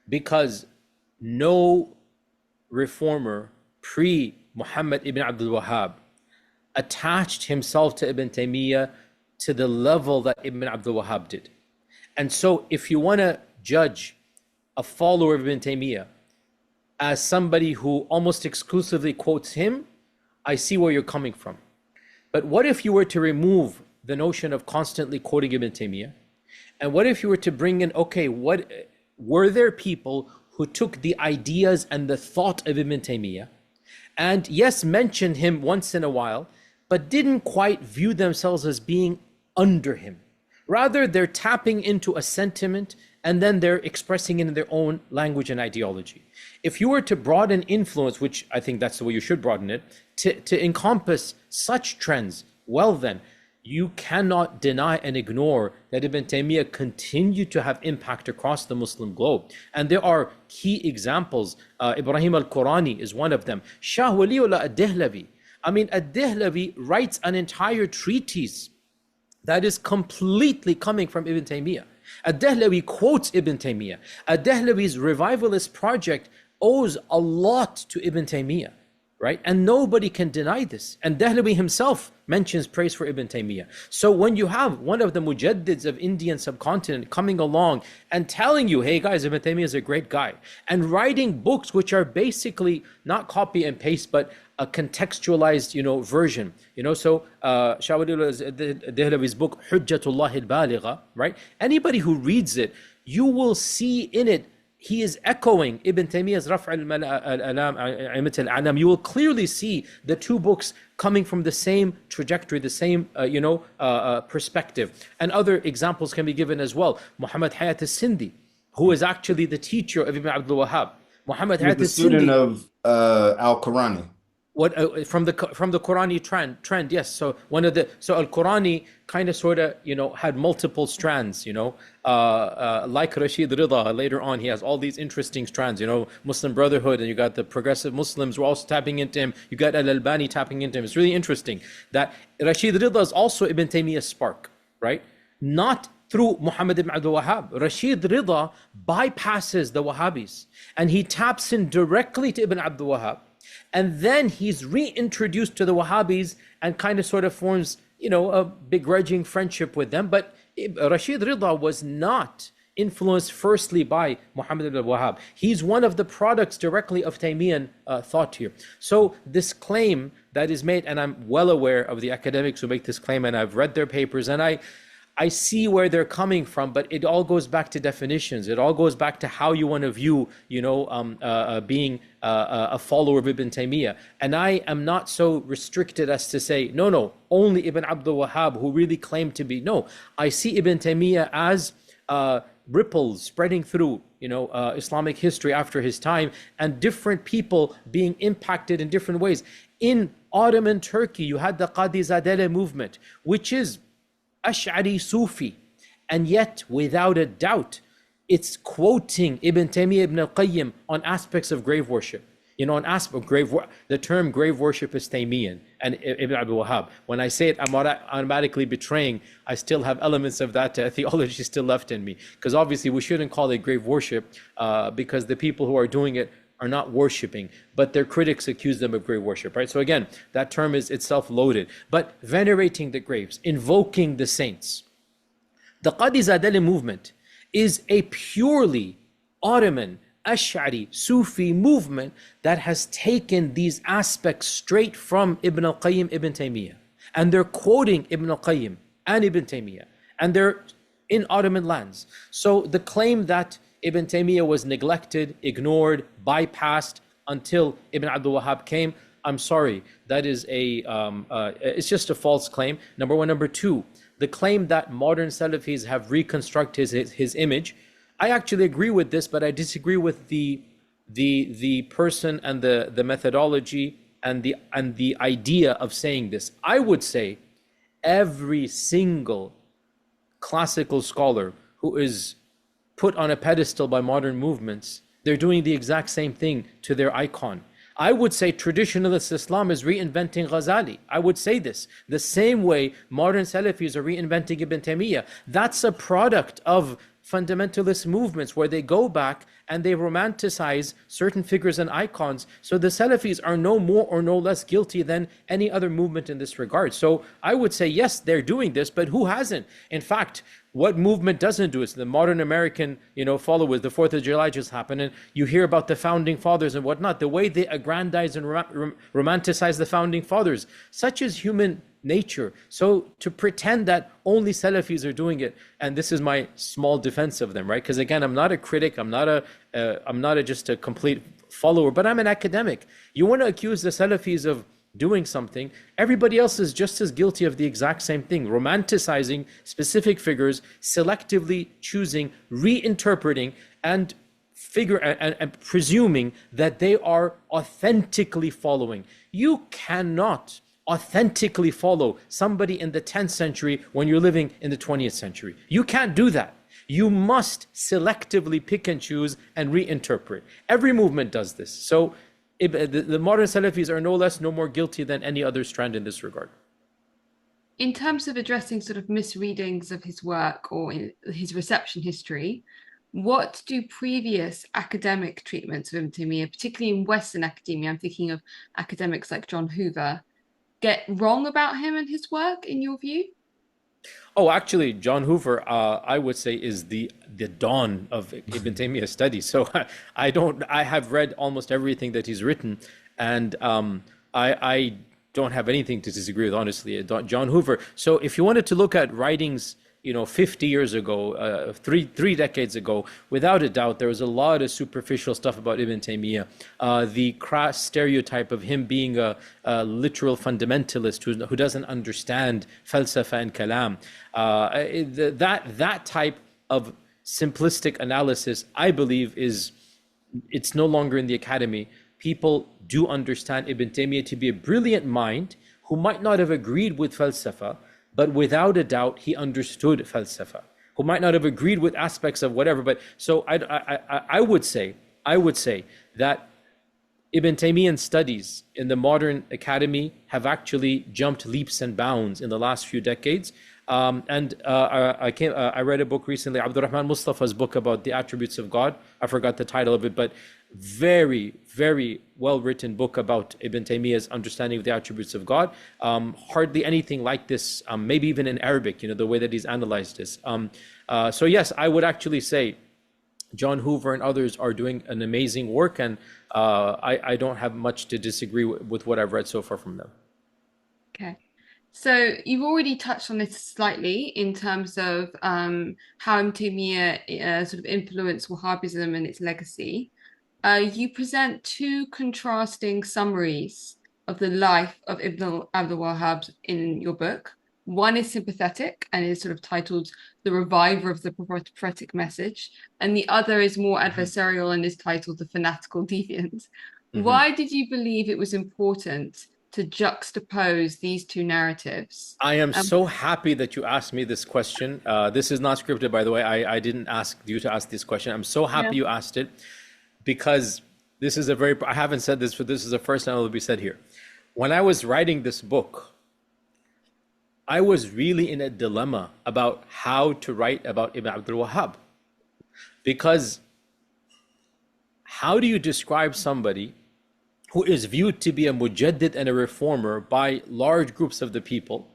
because no reformer pre-Muhammad ibn Abdul Wahhab attached himself to Ibn Taymiyyah to the level that Ibn Abdul Wahhab did. And so if you want to judge a follower of Ibn Taymiyyah as somebody who almost exclusively quotes him, I see where you're coming from. But what if you were to remove the notion of constantly quoting Ibn Taymiyyah? And what if you were to bring in, okay, what were there people who took the ideas and the thought of Ibn Taymiyyah and yes, mentioned him once in a while, but didn't quite view themselves as being under him? Rather, they're tapping into a sentiment and then they're expressing it in their own language and ideology. If you were to broaden influence, which I think that's the way you should broaden it, to encompass such trends, well then, you cannot deny and ignore that Ibn Taymiyyah continued to have impact across the Muslim globe. And there are key examples. Ibrahim al-Qurani is one of them. Shah Waliullah ad-Dehlavi. I mean, ad-Dehlavi writes an entire treatise that is completely coming from Ibn Taymiyyah. Ad-Dehlavi quotes Ibn Taymiyyah. Ad-Dehlavi's revivalist project owes a lot to Ibn Taymiyyah, right? And nobody can deny this. And Dehlavi himself mentions praise for Ibn Taymiyyah. So when you have one of the mujaddids of Indian subcontinent coming along and telling you, hey guys, Ibn Taymiyyah is a great guy, and writing books which are basically not copy and paste, but a contextualized, version, so Shah Waliullah Dehlavi's book, Hujjatullah al-Baligha, right? Anybody who reads it, you will see in it, he is echoing Ibn Taymiyyah's Raf' al-Alam. You will clearly see the two books coming from the same trajectory, the same, perspective. And other examples can be given as well. Muhammad Hayat al-Sindhi, who is actually the teacher of Ibn Abdul Wahhab. Muhammad Hayat al-Sindhi, the student of al-Qurani. From the Qurani trend, yes. So al-Qurani kind of sort of had multiple strands, like Rashid Rida. Later on, he has all these interesting strands, Muslim Brotherhood, and you got the progressive Muslims were also tapping into him. You got Al-Albani tapping into him. It's really interesting that Rashid Rida is also Ibn Taymiyyah's spark, right? Not through Muhammad ibn Abdul Wahhab. Rashid Rida bypasses the Wahhabis and he taps in directly to Ibn Abdul Wahhab. And then he's reintroduced to the Wahhabis and kind of sort of forms, a begrudging friendship with them. But Rashid Rida was not influenced firstly by Muhammad ibn Wahhab. He's one of the products directly of Taymiyyan thought here. So this claim that is made, and I'm well aware of the academics who make this claim, and I've read their papers, and I see where they're coming from, but it all goes back to definitions. It all goes back to how you want to view, being a follower of Ibn Taymiyyah. And I am not so restricted as to say, no, only Ibn Abdul Wahhab who really claimed to be. No, I see Ibn Taymiyyah as ripples spreading through, Islamic history after his time, and different people being impacted in different ways. In Ottoman Turkey, you had the Qadizadeh movement, which is Ash'ari Sufi, and yet without a doubt it's quoting Ibn Taymiyyah ibn al-Qayyim on aspects of grave worship. On aspect of the term grave worship is Taymiyyan and Ibn Abdul Wahhab. When I say it, I'm automatically betraying I still have elements of that theology still left in me, because obviously we shouldn't call it grave worship because the people who are doing it are not worshipping, but their critics accuse them of grave worship, right? So again, that term is itself loaded. But venerating the graves, invoking the saints. The Qadizadeh movement is a purely Ottoman Ash'ari, Sufi movement that has taken these aspects straight from Ibn al-Qayyim, Ibn Taymiyyah. And they're quoting Ibn al-Qayyim and Ibn Taymiyyah. And they're in Ottoman lands. So the claim that Ibn Taymiyyah was neglected, ignored, bypassed until Ibn Abdul Wahhab came, I'm sorry, that is it's just a false claim. Number one. Number two, the claim that modern Salafis have reconstructed his image, I actually agree with this, but I disagree with the person and the methodology and the idea of saying this. I would say every single classical scholar who is put on a pedestal by modern movements, they're doing the exact same thing to their icon. I would say traditionalist Islam is reinventing Ghazali. I would say this. The same way modern Salafis are reinventing Ibn Taymiyyah. That's a product of fundamentalist movements where they go back and they romanticize certain figures and icons. So the Salafis are no more or no less guilty than any other movement in this regard. So I would say, yes, they're doing this, but who hasn't? In fact, what movement doesn't do it? The modern American, followers, the 4th of July just happened, and you hear about the founding fathers and whatnot, the way they aggrandize and romanticize the founding fathers. Such is human nature. So to pretend that only Salafis are doing it, and this is my small defense of them, right? Because again, I'm not a critic, I'm not just a complete follower, but I'm an academic. You want to accuse the Salafis of doing something, everybody else is just as guilty of the exact same thing, romanticizing specific figures, selectively choosing, reinterpreting, and presuming that they are authentically following. You cannot authentically follow somebody in the 10th century when you're living in the 20th century. You can't do that. You must selectively pick and choose and reinterpret. Every movement does this. So the modern Salafis are no more guilty than any other strand in this regard. In terms of addressing sort of misreadings of his work or his reception history, what do previous academic treatments of Ibn Taymiyyah, particularly in Western academia, I'm thinking of academics like John Hoover, get wrong about him and his work, in your view? Oh, actually, John Hoover, I would say, is the dawn of Ibn Taymiyyah's study. So I have read almost everything that he's written, and I don't have anything to disagree with, honestly, John Hoover. So if you wanted to look at writings, 50 years ago, three decades ago, without a doubt, there was a lot of superficial stuff about Ibn Taymiyyah. The crass stereotype of him being a literal fundamentalist who doesn't understand falsafa and kalam. That type of simplistic analysis, I believe, it's no longer in the academy. People do understand Ibn Taymiyyah to be a brilliant mind who might not have agreed with falsafa, but without a doubt, he understood falsafa, who might not have agreed with aspects of whatever. But so I would say that Ibn Taymiyyah studies in the modern academy have actually jumped leaps and bounds in the last few decades. I read a book recently, Abdul Rahman Mustafa's book about the attributes of God. I forgot the title of it, but very, very well-written book about Ibn Taymiyyah's understanding of the attributes of God. Hardly anything like this, maybe even in Arabic, the way that he's analyzed this. So yes, I would actually say John Hoover and others are doing an amazing work, and I don't have much to disagree with what I've read so far from them. Okay. So you've already touched on this slightly in terms of how Ibn Taymiyyah sort of influenced Wahhabism and its legacy. You present two contrasting summaries of the life of Ibn Abdul Wahhab in your book. One is sympathetic and is sort of titled The Reviver of the Prophetic Message, and the other is more adversarial and is titled The Fanatical Deviant. Mm-hmm. Why did you believe it was important to juxtapose these two narratives? I am so happy that you asked me this question. This is not scripted, by the way. I didn't ask you to ask this question. I'm so happy you asked it, because this is I haven't said this, but this is the first time it will be said here. When I was writing this book, I was really in a dilemma about how to write about Ibn Abdul Wahhab. Because how do you describe somebody who is viewed to be a mujaddid and a reformer by large groups of the people,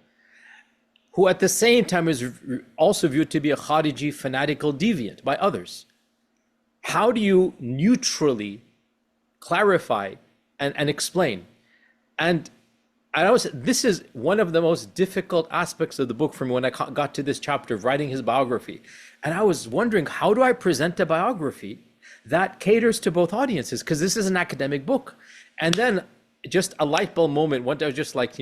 who at the same time is also viewed to be a Khariji fanatical deviant by others? how do you neutrally clarify and explain? And this is one of the most difficult aspects of the book for me when I got to this chapter of writing his biography. And I was wondering, how do I present a biography that caters to both audiences? Because this is an academic book. And then just a light bulb moment, one day I was just like,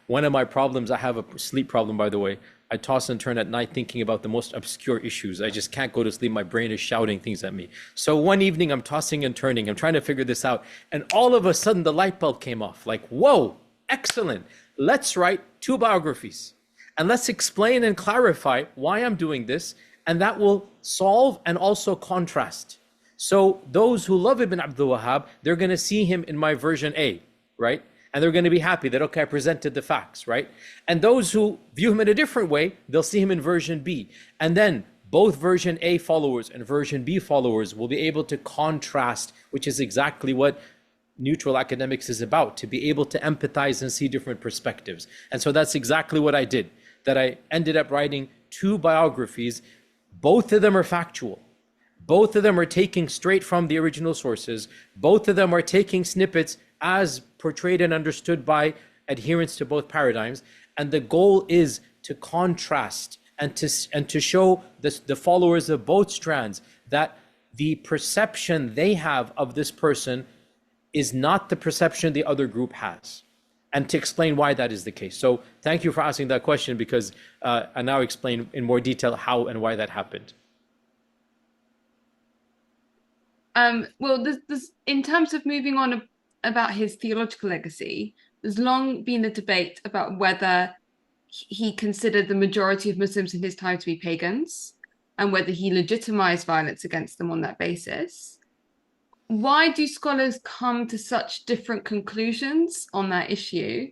one of my problems, I have a sleep problem, by the way. I toss and turn at night thinking about the most obscure issues. I just can't go to sleep. My brain is shouting things at me. So one evening I'm tossing and turning. I'm trying to figure this out. And all of a sudden the light bulb came off. Like, whoa, excellent. Let's write 2 biographies. And let's explain and clarify why I'm doing this. And that will solve and also contrast. So those who love Ibn Abdul Wahhab, they're going to see him in my version A, right? And they're going to be happy that, okay, I presented the facts, right? And those who view him in a different way, they'll see him in version B. And then both version A followers and version B followers will be able to contrast, which is exactly what neutral academics is about, to be able to empathize and see different perspectives. And so that's exactly what I did, that I ended up writing 2 biographies. Both of them are factual. Both of them are taking straight from the original sources. Both of them are taking snippets as portrayed and understood by adherents to both paradigms. And the goal is to contrast and to show the followers of both strands that the perception they have of this person is not the perception the other group has, and to explain why that is the case. So thank you for asking that question, because I now explain in more detail how and why that happened. Well, there's in terms of moving on about his theological legacy, there's long been a debate about whether he considered the majority of Muslims in his time to be pagans and whether he legitimized violence against them on that basis. Why do scholars come to such different conclusions on that issue?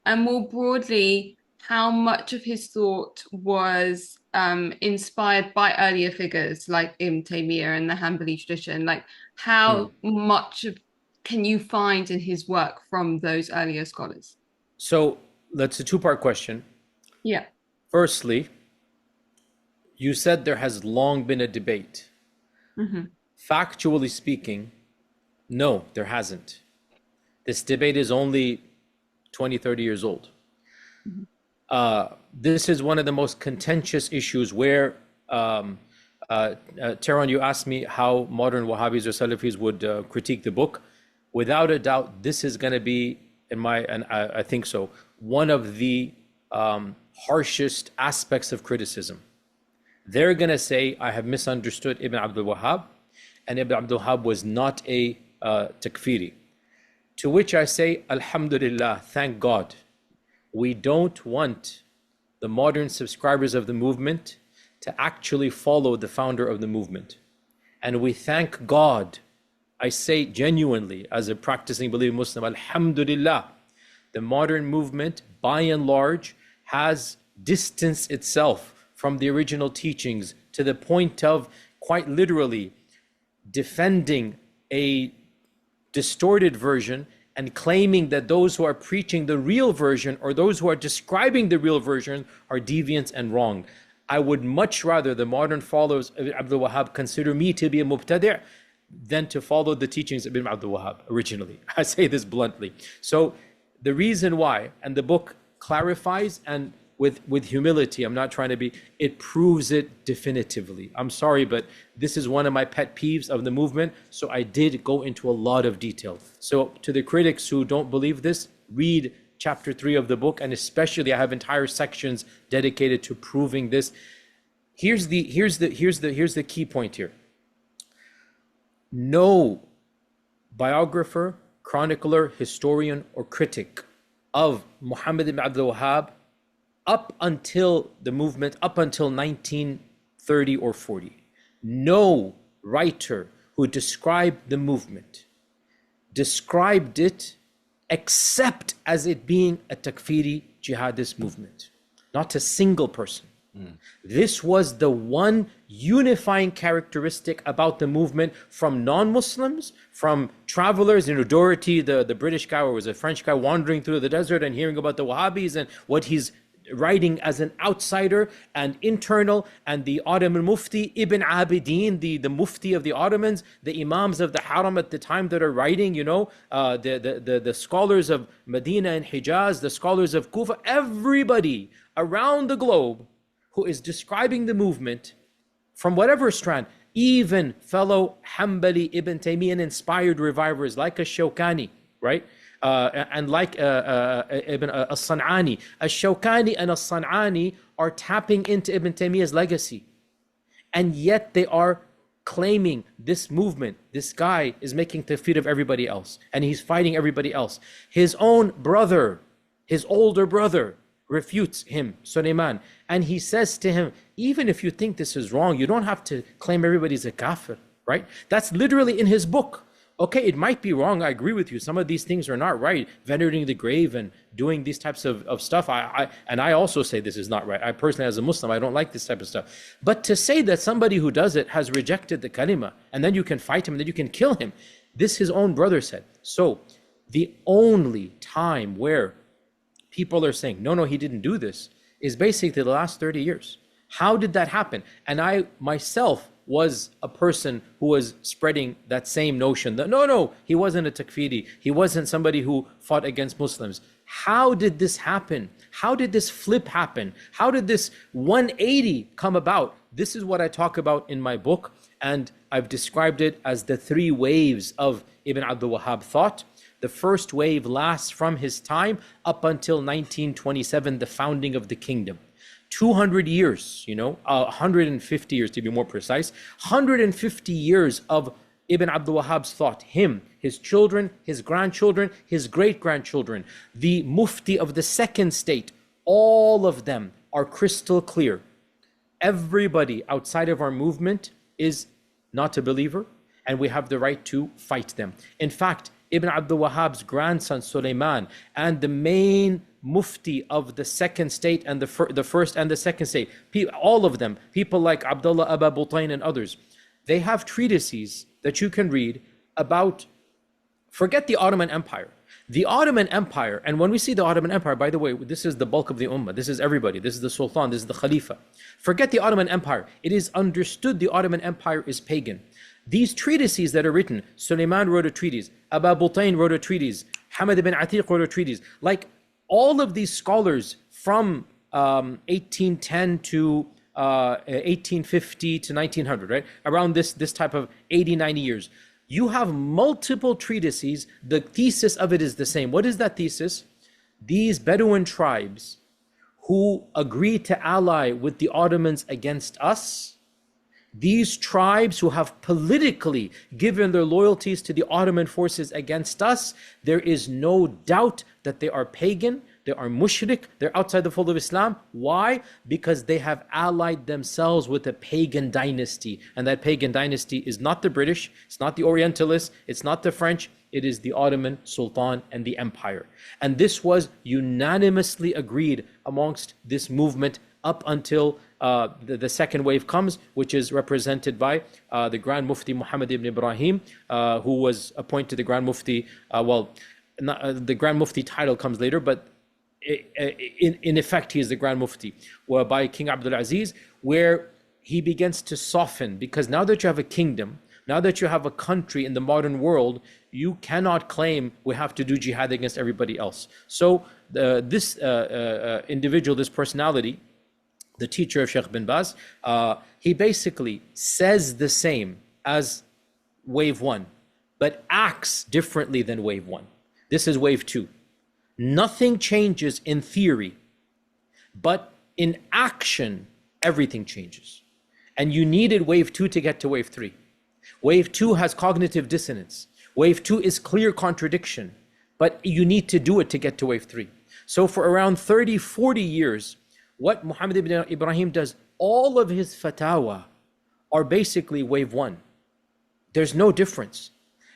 And more broadly, how much of his thought was inspired by earlier figures like Ibn Taymiyyah and the Hanbali tradition? Like, how much can you find in his work from those earlier scholars? So that's a 2-part question. Yeah. Firstly, you said there has long been a debate. Mm-hmm. Factually speaking, no, there hasn't. This debate is only 20, 30 years old. Mm-hmm. This is one of the most contentious issues where, Tehran, you asked me how modern Wahhabis or Salafis would critique the book. Without a doubt, this is going to be, I think so, one of the harshest aspects of criticism. They're going to say, I have misunderstood Ibn Abdul Wahhab, and Ibn Abdul Wahhab was not a takfiri. To which I say, Alhamdulillah, thank God. We don't want the modern subscribers of the movement to actually follow the founder of the movement. And we thank God, I say genuinely, as a practicing believing Muslim, Alhamdulillah, the modern movement, by and large, has distanced itself from the original teachings to the point of quite literally defending a distorted version and claiming that those who are preaching the real version or those who are describing the real version are deviant and wrong. I would much rather the modern followers of Abdul Wahhab consider me to be a mubtadi' than to follow the teachings of Ibn Abdul Wahhab originally. I say this bluntly. So the reason why, and the book clarifies, and with humility, I'm not trying to be, it proves it definitively. I'm sorry, but this is one of my pet peeves of the movement, so I did go into a lot of detail. So to the critics who don't believe this, read chapter 3 of the book, and especially I have entire sections dedicated to proving this. Here's the key point here. No biographer, chronicler, historian, or critic of Muhammad ibn Abdul Wahhab up until the movement, up until 1930 or 40, no writer who described the movement described it except as it being a takfiri jihadist movement. Not a single person. This was the one unifying characteristic about the movement from non-Muslims, from travelers, Doherty, the British guy, or was a French guy wandering through the desert and hearing about the Wahhabis and what he's writing as an outsider and internal, and the Ottoman Mufti, Ibn Abidin, the Mufti of the Ottomans, the Imams of the Haram at the time that are writing, the scholars of Medina and Hijaz, the scholars of Kufa, everybody around the globe who is describing the movement from whatever strand, even fellow Hanbali Ibn Taymiyyah inspired revivers like Ash-Shawkani, right? And like Ibn As-San'ani. Ash-Shawkani and As-San'ani are tapping into Ibn Taymiyyah's legacy. And yet they are claiming this movement, this guy is making tafsir of everybody else. And he's fighting everybody else. His own brother, his older brother, refutes him, Sulaiman. And he says to him, even if you think this is wrong, you don't have to claim everybody's a kafir, right? That's literally in his book. Okay, it might be wrong. I agree with you. Some of these things are not right. Venerating the grave and doing these types of stuff. I also say this is not right. I personally, as a Muslim, I don't like this type of stuff. But to say that somebody who does it has rejected the kalima, and then you can fight him, and then you can kill him. This his own brother said. So the only time where people are saying, no, he didn't do this, is basically the last 30 years. How did that happen? And I myself was a person who was spreading that same notion that no, he wasn't a takfiri, he wasn't somebody who fought against Muslims. How did this happen? How did this flip happen? How did this 180 come about? This is what I talk about in my book, and I've described it as the 3 waves of Ibn Abdul Wahhab thought. The first wave lasts from his time up until 1927, the founding of the kingdom. 200 years, 150 years to be more precise, 150 years of Ibn Abdul Wahhab's thought, him, his children, his grandchildren, his great-grandchildren, the Mufti of the second state, all of them are crystal clear. Everybody outside of our movement is not a believer, and we have the right to fight them. In fact, Ibn Abdul Wahhab's grandson Sulaiman and the main Mufti of the second state and the first and the second state, all of them, people like Abdullah Aba Butain and others, they have treatises that you can read about, forget the Ottoman Empire. The Ottoman Empire, and when we see the Ottoman Empire, by the way, this is the bulk of the Ummah, this is everybody, this is the Sultan, this is the Khalifa. Forget the Ottoman Empire. It is understood the Ottoman Empire is pagan. These treatises that are written, Sulaiman wrote a treatise, Aba Butain wrote a treatise, Hamad ibn Atiq wrote a treatise, like all of these scholars from 1810 to 1850 to 1900, right? Around this type of 80, 90 years. You have multiple treatises. The thesis of it is the same. What is that thesis? These Bedouin tribes who agreed to ally with the Ottomans against us, these tribes who have politically given their loyalties to the Ottoman forces against us, there is no doubt that they are pagan, they are mushrik, they're outside the fold of Islam. Why? Because they have allied themselves with a pagan dynasty. And that pagan dynasty is not the British, it's not the Orientalists, it's not the French, it is the Ottoman Sultan and the Empire. And this was unanimously agreed amongst this movement up until the second wave comes, which is represented by the Grand Mufti Muhammad ibn Ibrahim, who was appointed the Grand Mufti. The Grand Mufti title comes later, but in effect, he is the Grand Mufti by King Abdul Aziz, where he begins to soften, because now that you have a kingdom, now that you have a country in the modern world, you cannot claim we have to do jihad against everybody else. So this individual, this personality, the teacher of Sheikh bin Baz, he basically says the same as wave 1, but acts differently than wave 1. This is wave 2. Nothing changes in theory, but in action, everything changes. And you needed wave 2 to get to wave 3. Wave 2 has cognitive dissonance. Wave 2 is clear contradiction, but you need to do it to get to wave 3. So for around 30, 40 years, what Muhammad ibn Ibrahim does, all of his fatawa are basically wave 1. There's no difference.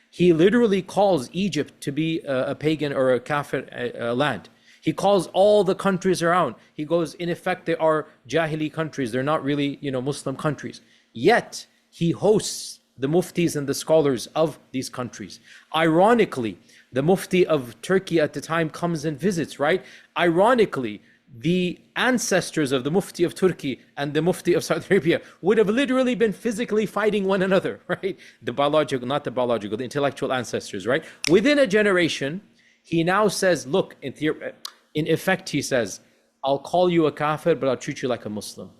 He literally calls Egypt to be a pagan or a kafir land. He calls all the countries around. He goes, in effect, they are Jahili countries. They're not really, Muslim countries. Yet, he hosts the muftis and the scholars of these countries. Ironically, the mufti of Turkey at the time comes and visits, right? Ironically, the ancestors of the Mufti of Turkey and the Mufti of Saudi Arabia would have literally been physically fighting one another, right? The biological, not the biological, the intellectual ancestors, right? Within a generation, he now says, look, in effect, he says, I'll call you a kafir, but I'll treat you like a Muslim.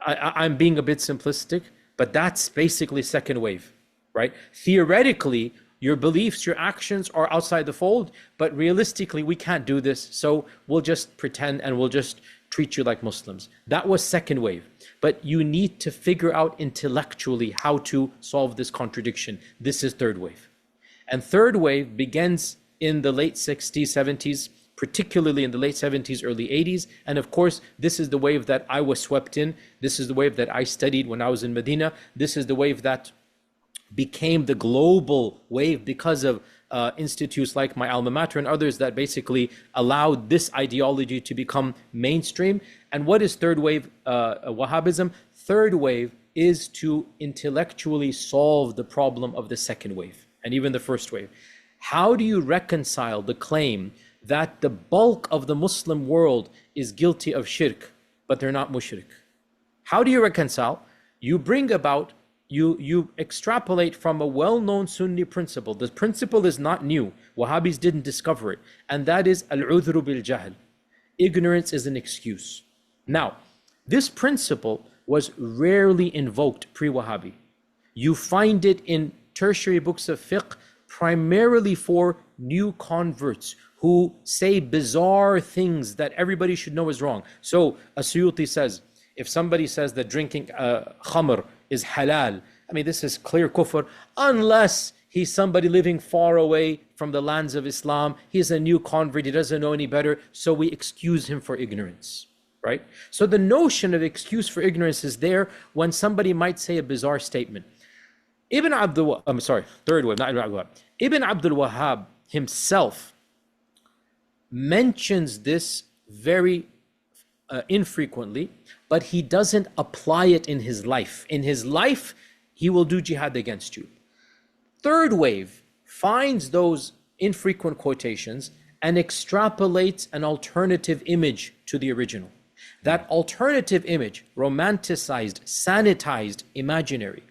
I'm being a bit simplistic, but that's basically second wave, right? Theoretically, your beliefs, your actions are outside the fold, but realistically, we can't do this. So we'll just pretend and we'll just treat you like Muslims. That was second wave. But you need to figure out intellectually how to solve this contradiction. This is third wave. And third wave begins in the late 60s, 70s, particularly in the late 70s, early 80s. And of course, this is the wave that I was swept in. This is the wave that I studied when I was in Medina. This is the wave that became the global wave because of institutes like my alma mater and others that basically allowed this ideology to become mainstream. And what is third wave Wahhabism? Third wave is to intellectually solve the problem of the second wave and even the first wave. How do you reconcile the claim that the bulk of the Muslim world is guilty of shirk, but they're not mushrik? How do you reconcile? You bring about You extrapolate from a well-known Sunni principle. The principle is not new. Wahhabis didn't discover it. And that is al-udhru bil-jahl. Ignorance is an excuse. Now, this principle was rarely invoked pre-Wahhabi. You find it in tertiary books of fiqh, primarily for new converts who say bizarre things that everybody should know is wrong. So, As-Suyuti says, if somebody says that drinking khamr is halal, I mean, this is clear kufr, unless he's somebody living far away from the lands of Islam. He's a new convert, he doesn't know any better, so we excuse him for ignorance, right? So the notion of excuse for ignorance is there when somebody might say a bizarre statement. Ibn Abdul Wahhab himself mentions this very infrequently, but he doesn't apply it in his life. In his life, he will do jihad against you. Third wave finds those infrequent quotations and extrapolates an alternative image to the original. That alternative image, romanticized, sanitized, imaginary,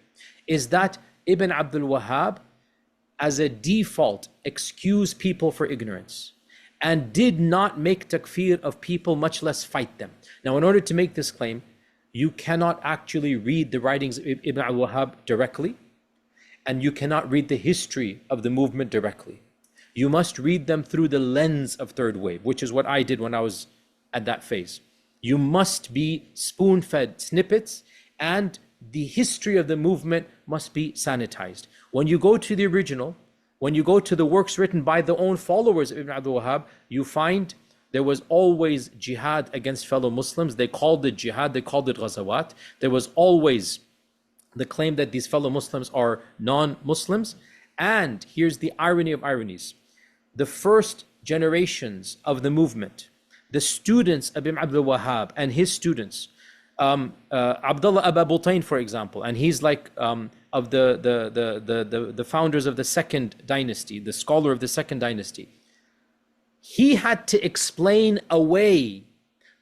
is that Ibn Abdul Wahhab, as a default, excused people for ignorance and did not make takfir of people, much less fight them. Now, in order to make this claim, you cannot actually read the writings of Ibn al-Wahhab directly, and you cannot read the history of the movement directly. You must read them through the lens of third wave, which is what I did when I was at that phase. You must be spoon-fed snippets, and the history of the movement must be sanitized. When you go to the original, when you go to the works written by the own followers of Ibn Abdul Wahhab, you find there was always jihad against fellow Muslims. They called it jihad, they called it ghazawat. There was always the claim that these fellow Muslims are non-Muslims. And here's the irony of ironies. The first generations of the movement, the students of Ibn Abdul Wahhab and his students, Abdullah Abu Butain, for example, and he's like of the founders of the second dynasty, the scholar of the second dynasty. He had to explain away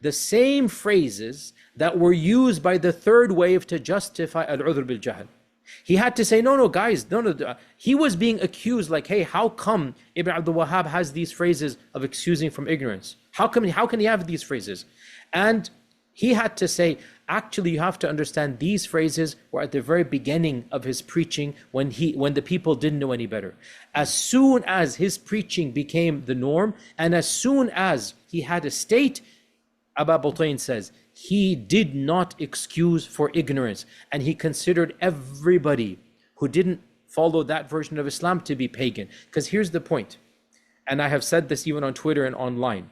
the same phrases that were used by the third wave to justify al-udhr bil-jahl. He had to say, no, guys, no. He was being accused like, hey, how come Ibn Abdul Wahhab has these phrases of excusing from ignorance? How can he have these phrases? And he had to say, actually, you have to understand these phrases were at the very beginning of his preaching when the people didn't know any better. As soon as his preaching became the norm, and as soon as he had a state, Abu Butain says, he did not excuse for ignorance, and he considered everybody who didn't follow that version of Islam to be pagan. Because here's the point, and I have said this even on Twitter and online.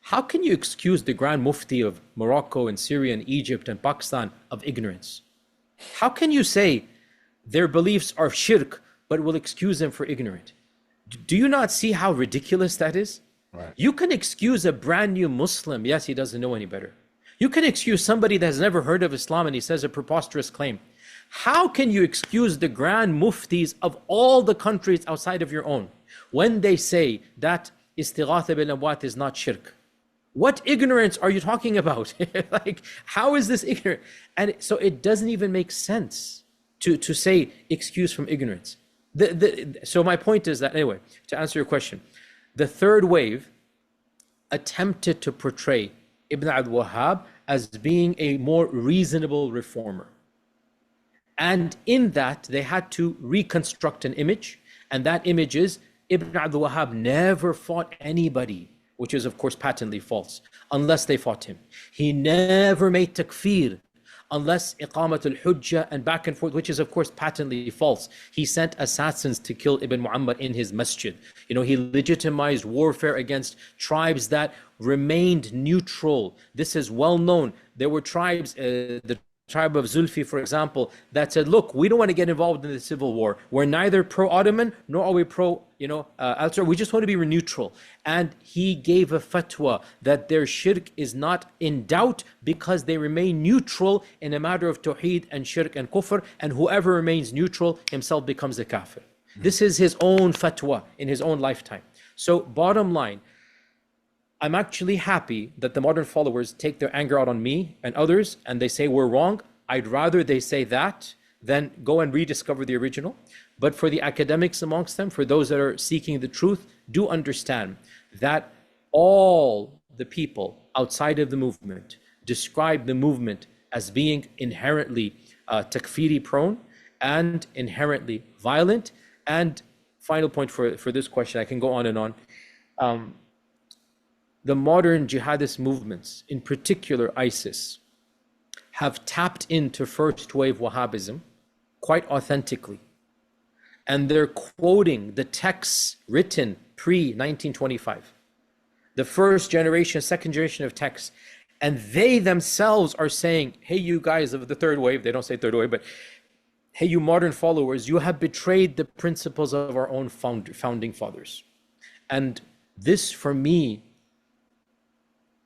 How can you excuse the Grand Mufti of Morocco and Syria and Egypt and Pakistan of ignorance? How can you say their beliefs are shirk, but will excuse them for ignorant? Do you not see how ridiculous that is? Right. You can excuse a brand new Muslim. Yes, he doesn't know any better. You can excuse somebody that has never heard of Islam and he says a preposterous claim. How can you excuse the Grand Muftis of all the countries outside of your own when they say that istighatha bil amwat is not shirk? What ignorance are you talking about? Like, how is this ignorant? And so it doesn't even make sense to say excuse from ignorance. So my point is that, anyway, to answer your question, the third wave attempted to portray Ibn Abdul Wahhab as being a more reasonable reformer. And in that, they had to reconstruct an image. And that image is Ibn Abdul Wahhab never fought anybody, which is, of course, patently false, unless they fought him. He never made takfir, unless iqamat al-hujjah and back and forth, which is, of course, patently false. He sent assassins to kill Ibn Muhammad in his masjid. You know, he legitimized warfare against tribes that remained neutral. This is well known. There were tribes, the tribe of Zulfi, for example, that said, look, we don't want to get involved in the civil war. We're neither pro-Ottoman, nor are we pro, we just want to be neutral. And he gave a fatwa that their shirk is not in doubt because they remain neutral in a matter of tawheed and shirk and kufr, and whoever remains neutral himself becomes a kafir. This is his own fatwa in his own lifetime. So bottom line, I'm actually happy that the modern followers take their anger out on me and others and they say we're wrong. I'd rather they say that than go and rediscover the original. But for the academics amongst them, for those that are seeking the truth, do understand that all the people outside of the movement describe the movement as being inherently takfiri prone and inherently violent. And final point for this question, I can go on and on. The modern jihadist movements, in particular ISIS, have tapped into first wave Wahhabism quite authentically. And they're quoting the texts written pre-1925, the first generation, second generation of texts. And they themselves are saying, hey, you guys of the third wave, they don't say third wave, but hey, you modern followers, you have betrayed the principles of our own founding fathers. And this, for me,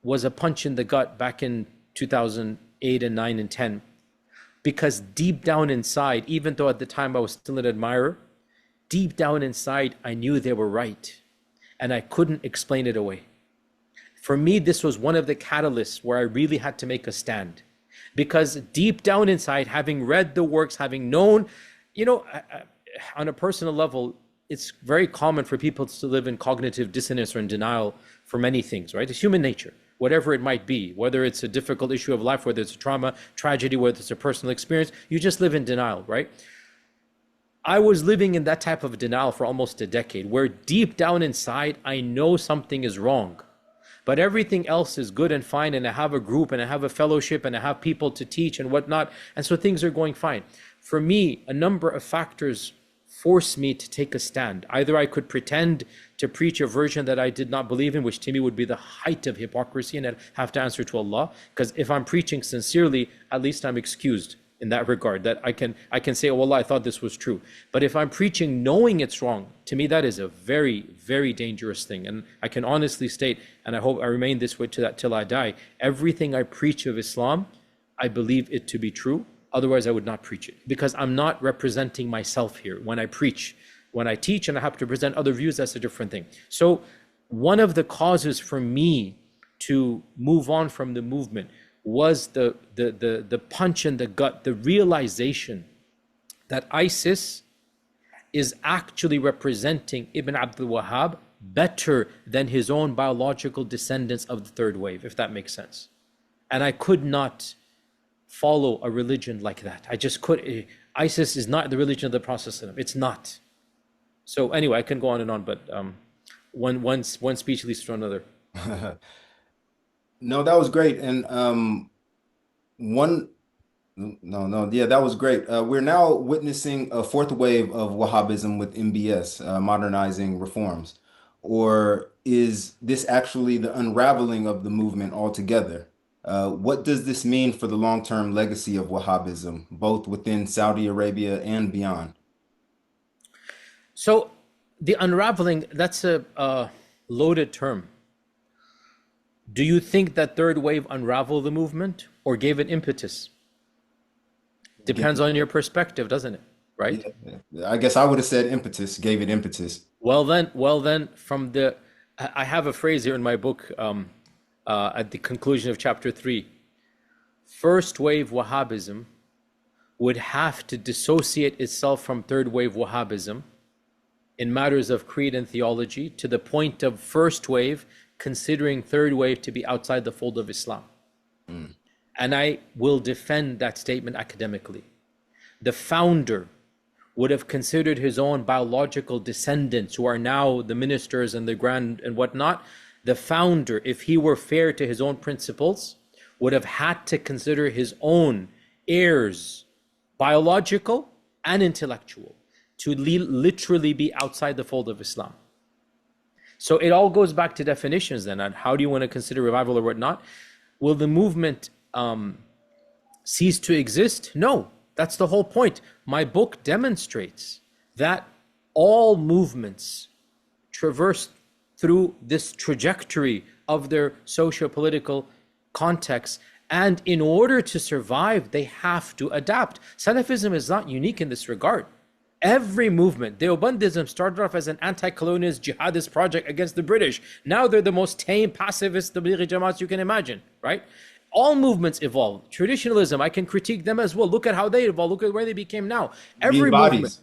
was a punch in the gut back in 2008 and 9 and 10, because deep down inside, even though at the time I was still an admirer, deep down inside, I knew they were right and I couldn't explain it away. For me, this was one of the catalysts where I really had to make a stand, because deep down inside, having read the works, having known, on a personal level, it's very common for people to live in cognitive dissonance or in denial for many things, right? It's human nature. Whatever it might be, whether it's a difficult issue of life, whether it's a trauma, tragedy, whether it's a personal experience, you just live in denial, right? I was living in that type of denial for almost a decade, where deep down inside, I know something is wrong, but everything else is good and fine, and I have a group, and I have a fellowship, and I have people to teach and whatnot, and so things are going fine. For me, a number of factors forced me to take a stand. Either I could pretend to preach a version that I did not believe in, which to me would be the height of hypocrisy, and I'd have to answer to Allah, because if I'm preaching sincerely, at least I'm excused in that regard, that I can say, oh Allah, I thought this was true. But if I'm preaching knowing it's wrong, to me that is a very, very dangerous thing. And I can honestly state, and I hope I remain this way to that till I die, everything I preach of Islam, I believe it to be true. Otherwise, I would not preach it, because I'm not representing myself here when I preach. When I teach and I have to present other views, that's a different thing. So one of the causes for me to move on from the movement was the punch in the gut, the realization that ISIS is actually representing Ibn Abdul Wahhab better than his own biological descendants of the third wave, if that makes sense. And I could not follow a religion like that. I just could. ISIS is not the religion of the Prophet. It's not. So anyway, I can go on and on, but one speech leads to another. No, that was great. And that was great. We're now witnessing a fourth wave of Wahhabism with MBS, modernizing reforms. Or is this actually the unraveling of the movement altogether? What does this mean for the long-term legacy of Wahhabism, both within Saudi Arabia and beyond? So the unraveling, that's a loaded term. Do you think that third wave unraveled the movement or gave it impetus? Depends on your perspective, doesn't it? Right? Yeah. I guess I would have said impetus, gave it impetus. Well then, I have a phrase here in my book, at the conclusion of chapter 3, first wave Wahhabism would have to dissociate itself from third wave Wahhabism in matters of creed and theology, to the point of first wave considering third wave to be outside the fold of Islam. And I will defend that statement academically. The founder would have considered his own biological descendants, who are now the ministers and the grand and whatnot. The founder, if he were fair to his own principles, would have had to consider his own heirs, biological and intellectual, to literally be outside the fold of Islam. So it all goes back to definitions then, on how do you want to consider revival or whatnot. Will the movement cease to exist? No, that's the whole point. My book demonstrates that all movements traverse through this trajectory of their socio-political context, and in order to survive, they have to adapt. Salafism is not unique in this regard. Every movement, Deobandism started off as an anti-colonialist jihadist project against the British. Now they're the most tame, pacifist Tablighi Jamaats you can imagine, right? All movements evolve. Traditionalism, I can critique them as well. Look at how they evolved. Look at where they became now. Every movement,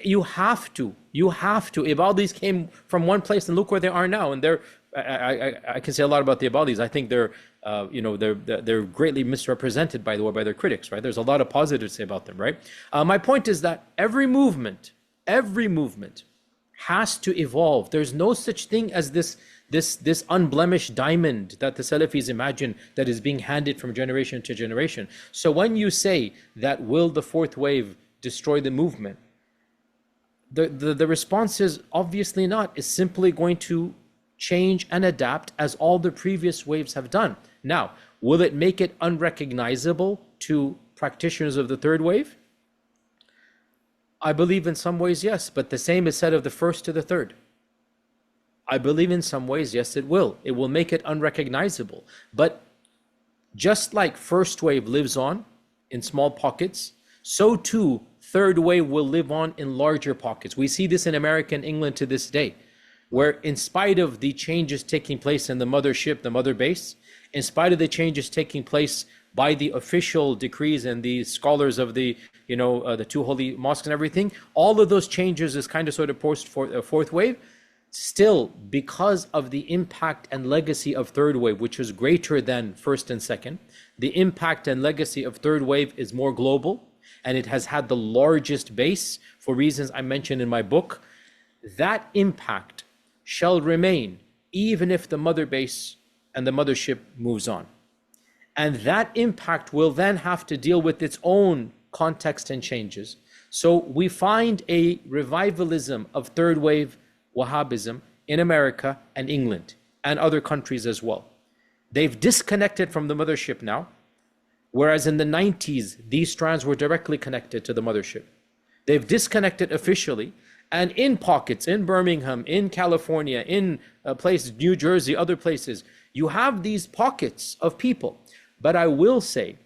you have to. Ibadis came from one place, and look where they are now. And they're, I can say a lot about the Ibadis. I think they're, they're greatly misrepresented, by the way, by their critics, right? There's a lot of positive to say about them, right? My point is that every movement has to evolve. There's no such thing as this unblemished diamond that the Salafis imagine that is being handed from generation to generation. So when you say that will the fourth wave destroy the movement, the response is obviously not. It's simply going to change and adapt as all the previous waves have done. Now, will it make it unrecognizable to practitioners of the third wave? I believe in some ways, yes, but the same is said of the first to the third. I believe in some ways, yes, it will. It will make it unrecognizable. But just like first wave lives on in small pockets, so too third wave will live on in larger pockets. We see this in America and England to this day, where in spite of the changes taking place in the mothership, the mother base, in spite of the changes taking place by the official decrees and the scholars of the, the two holy mosques and everything, all of those changes is kind of sort of post fourth wave. Still, because of the impact and legacy of third wave, which was greater than first and second, the impact and legacy of third wave is more global, and it has had the largest base for reasons I mentioned in my book. That impact shall remain even if the mother base and the mothership moves on. And that impact will then have to deal with its own context and changes. So we find a revivalism of third wave Wahhabism in America and England and other countries as well. They've disconnected from the mothership now, whereas in the 90s, these strands were directly connected to the mothership. They've disconnected officially, and in pockets, in Birmingham, in California, in places, New Jersey, other places, you have these pockets of people. But I will say,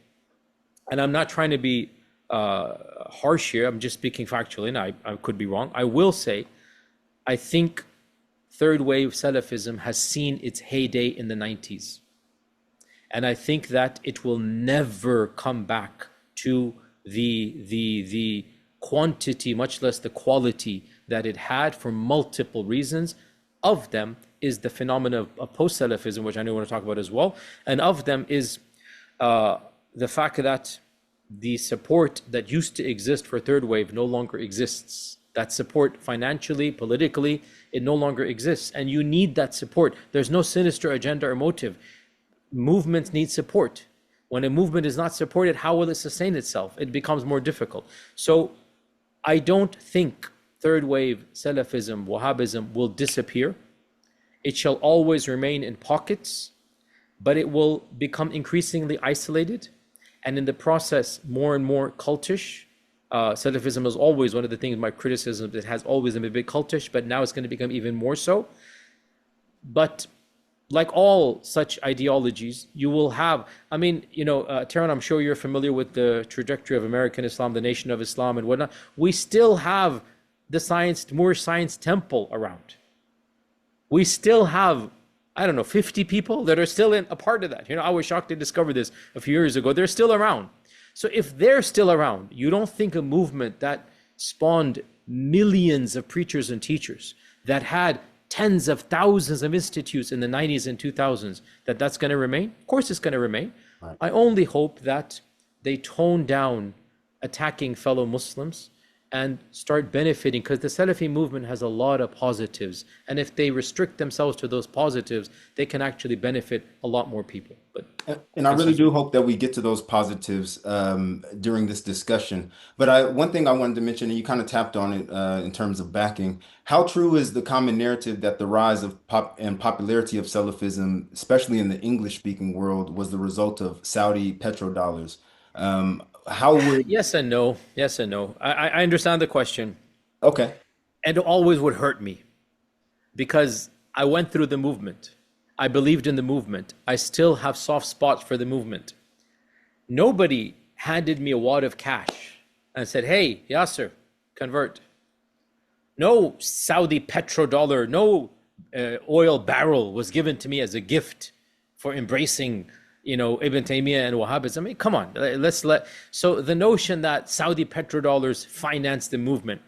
and I'm not trying to be harsh here, I'm just speaking factually, and I could be wrong. I will say, I think third wave Salafism has seen its heyday in the 90s. And I think that it will never come back to the quantity, much less the quality that it had, for multiple reasons. Of them is the phenomena of post-Salafism, which I know I want to talk about as well. And of them is the fact that the support that used to exist for third wave no longer exists. That support financially, politically, it no longer exists. And you need that support. There's no sinister agenda or motive. Movements need support. When a movement is not supported, how will it sustain itself? It becomes more difficult. So I don't think third wave Salafism, Wahhabism will disappear. It shall always remain in pockets, but it will become increasingly isolated, and in the process more and more cultish. Salafism is always one of the things, my criticism, it has always been a bit cultish, but now it's going to become even more so. But like all such ideologies, you will have, Tehran, I'm sure you're familiar with the trajectory of American Islam, the Nation of Islam and whatnot. We still have the Moorish Science Temple around. We still have I don't know, 50 people that are still in a part of that. I was shocked to discover this a few years ago. They're still around. So if they're still around, you don't think a movement that spawned millions of preachers and teachers, that had tens of thousands of institutes in the 90s and 2000s, that's going to remain? Of course it's going to remain. Right. I only hope that they tone down attacking fellow Muslims and start benefiting, because the Salafi movement has a lot of positives. And if they restrict themselves to those positives, they can actually benefit a lot more people. And I really do hope that we get to those positives during this discussion. But one thing I wanted to mention, and you kind of tapped on it in terms of backing, how true is the common narrative that the rise of popularity of Salafism, especially in the English-speaking world, was the result of Saudi petrodollars? How would... Yes and no. Yes and no. I understand the question. Okay. And it always would hurt me because I went through the movement. I believed in the movement. I still have soft spots for the movement. Nobody handed me a wad of cash and said, hey, Yasir, convert. No Saudi petrodollar, no oil barrel was given to me as a gift for embracing Ibn Taymiyyah and Wahhabism. I mean, come on, so the notion that Saudi petrodollars finance the movement,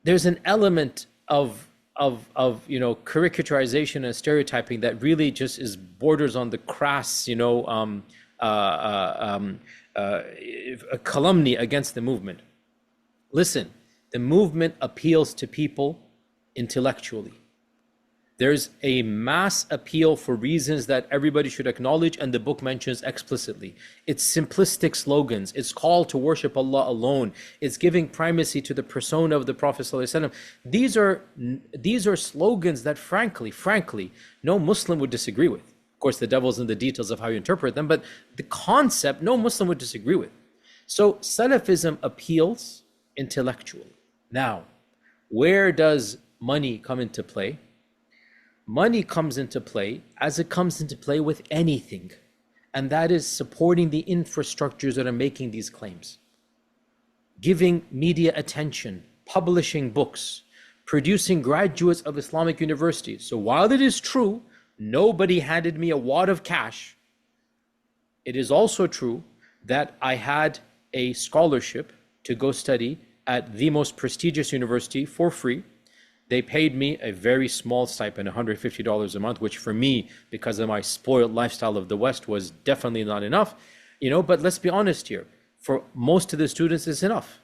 there's an element of caricaturization and stereotyping that really just borders on the crass, a calumny against the movement. Listen, the movement appeals to people intellectually. There's a mass appeal for reasons that everybody should acknowledge, and the book mentions explicitly. It's simplistic slogans. It's call to worship Allah alone. It's giving primacy to the persona of the Prophet ﷺ. These are slogans that frankly, no Muslim would disagree with. Of course, the devil's in the details of how you interpret them, but the concept, no Muslim would disagree with. So Salafism appeals intellectually. Now, where does money come into play? Money comes into play as it comes into play with anything, and that is supporting the infrastructures that are making these claims. Giving media attention, publishing books, producing graduates of Islamic universities. So while it is true, nobody handed me a wad of cash, it is also true that I had a scholarship to go study at the most prestigious university for free. They paid me a very small stipend, $150 a month, which for me, because of my spoiled lifestyle of the West, was definitely not enough. But let's be honest here. For most of the students, it's enough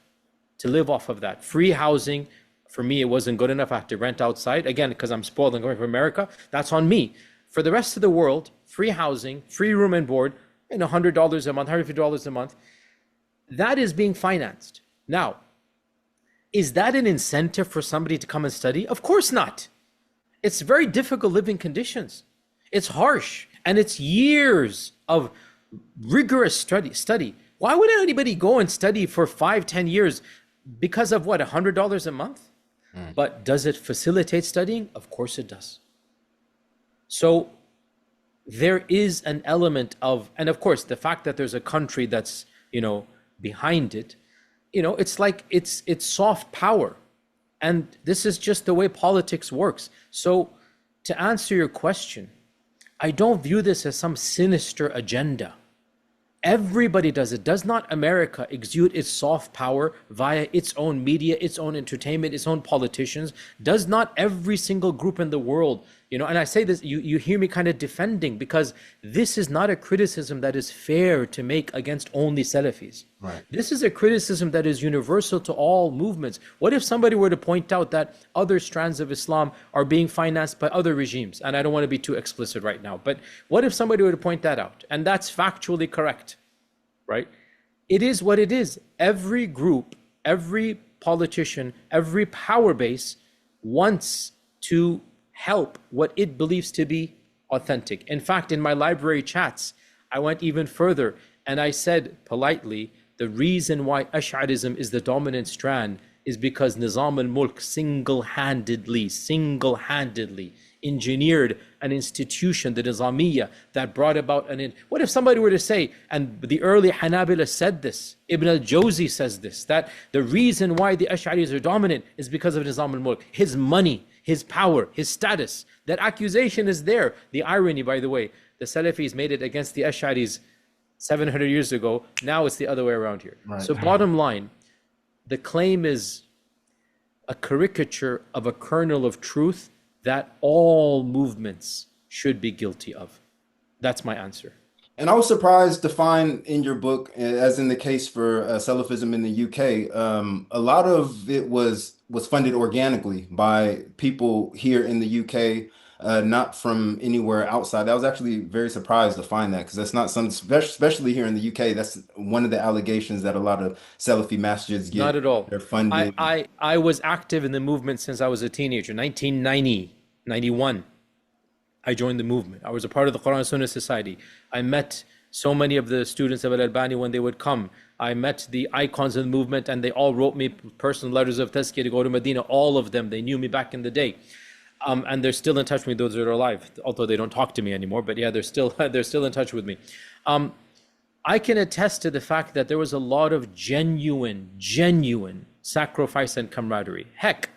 to live off of that. Free housing, for me, it wasn't good enough. I have to rent outside. Again, because I'm spoiled and going from America, that's on me. For the rest of the world, free housing, free room and board, $100 a month, $150 a month, that is being financed. Now, is that an incentive for somebody to come and study? Of course not. It's very difficult living conditions. It's harsh, and it's years of rigorous study. Why would anybody go and study for 5-10 years because of what, $100 a month? But does it facilitate studying? Of course it does. So there is an element of, and of course, the fact that there's a country that's, behind it, it's like it's soft power. And this is just the way politics works. So to answer your question, I don't view this as some sinister agenda. Everybody does it. Does not America exude its soft power via its own media, its own entertainment, its own politicians? Does not every single group in the world, and I say this, you hear me kind of defending, because this is not a criticism that is fair to make against only Salafis. Right. This is a criticism that is universal to all movements. What if somebody were to point out that other strands of Islam are being financed by other regimes? And I don't want to be too explicit right now, but what if somebody were to point that out? And that's factually correct, right? It is what it is. Every group, every politician, every power base wants to help what it believes to be authentic. In fact, in my library chats, I went even further and I said politely, the reason why Ash'arism is the dominant strand is because Nizam al-Mulk single-handedly engineered an institution, the Nizamiyya, that brought about what if somebody were to say, and the early Hanabila said this, Ibn al-Jawzi says this, that the reason why the Ash'aris are dominant is because of Nizam al-Mulk, his money, his power, his status. That accusation is there. The irony, by the way, the Salafis made it against the Ash'aris 700 years ago. Now it's the other way around here. Right. So bottom line, the claim is a caricature of a kernel of truth that all movements should be guilty of. That's my answer. And I was surprised to find in your book, as in the case for Salafism in the UK, a lot of it was funded organically by people here in the UK, not from anywhere outside. I was actually very surprised to find that, because that's not some, especially here in the UK, that's one of the allegations that a lot of Salafi masjids get. Not at all. They're funded. I was active in the movement since I was a teenager, 1990, 91. I joined the movement. I was a part of the Quran Sunnah Society. I met so many of the students of Al-Albani when they would come. I met the icons of the movement, and they all wrote me personal letters of tazkiyah to go to Medina. All of them, they knew me back in the day. And they're still in touch with me, those that are alive, although they don't talk to me anymore, but yeah, they're still in touch with me. I can attest to the fact that there was a lot of genuine sacrifice and camaraderie. Heck,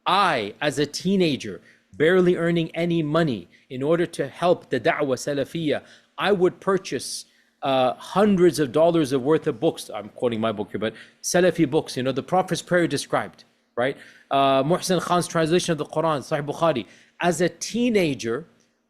I, as a teenager, barely earning any money, in order to help the da'wah salafiyah, I would purchase hundreds of dollars of worth of books. I'm quoting my book here, but Salafi books, the Prophet's prayer described, right? Muhsin Khan's translation of the Quran, Sahih Bukhari. As a teenager,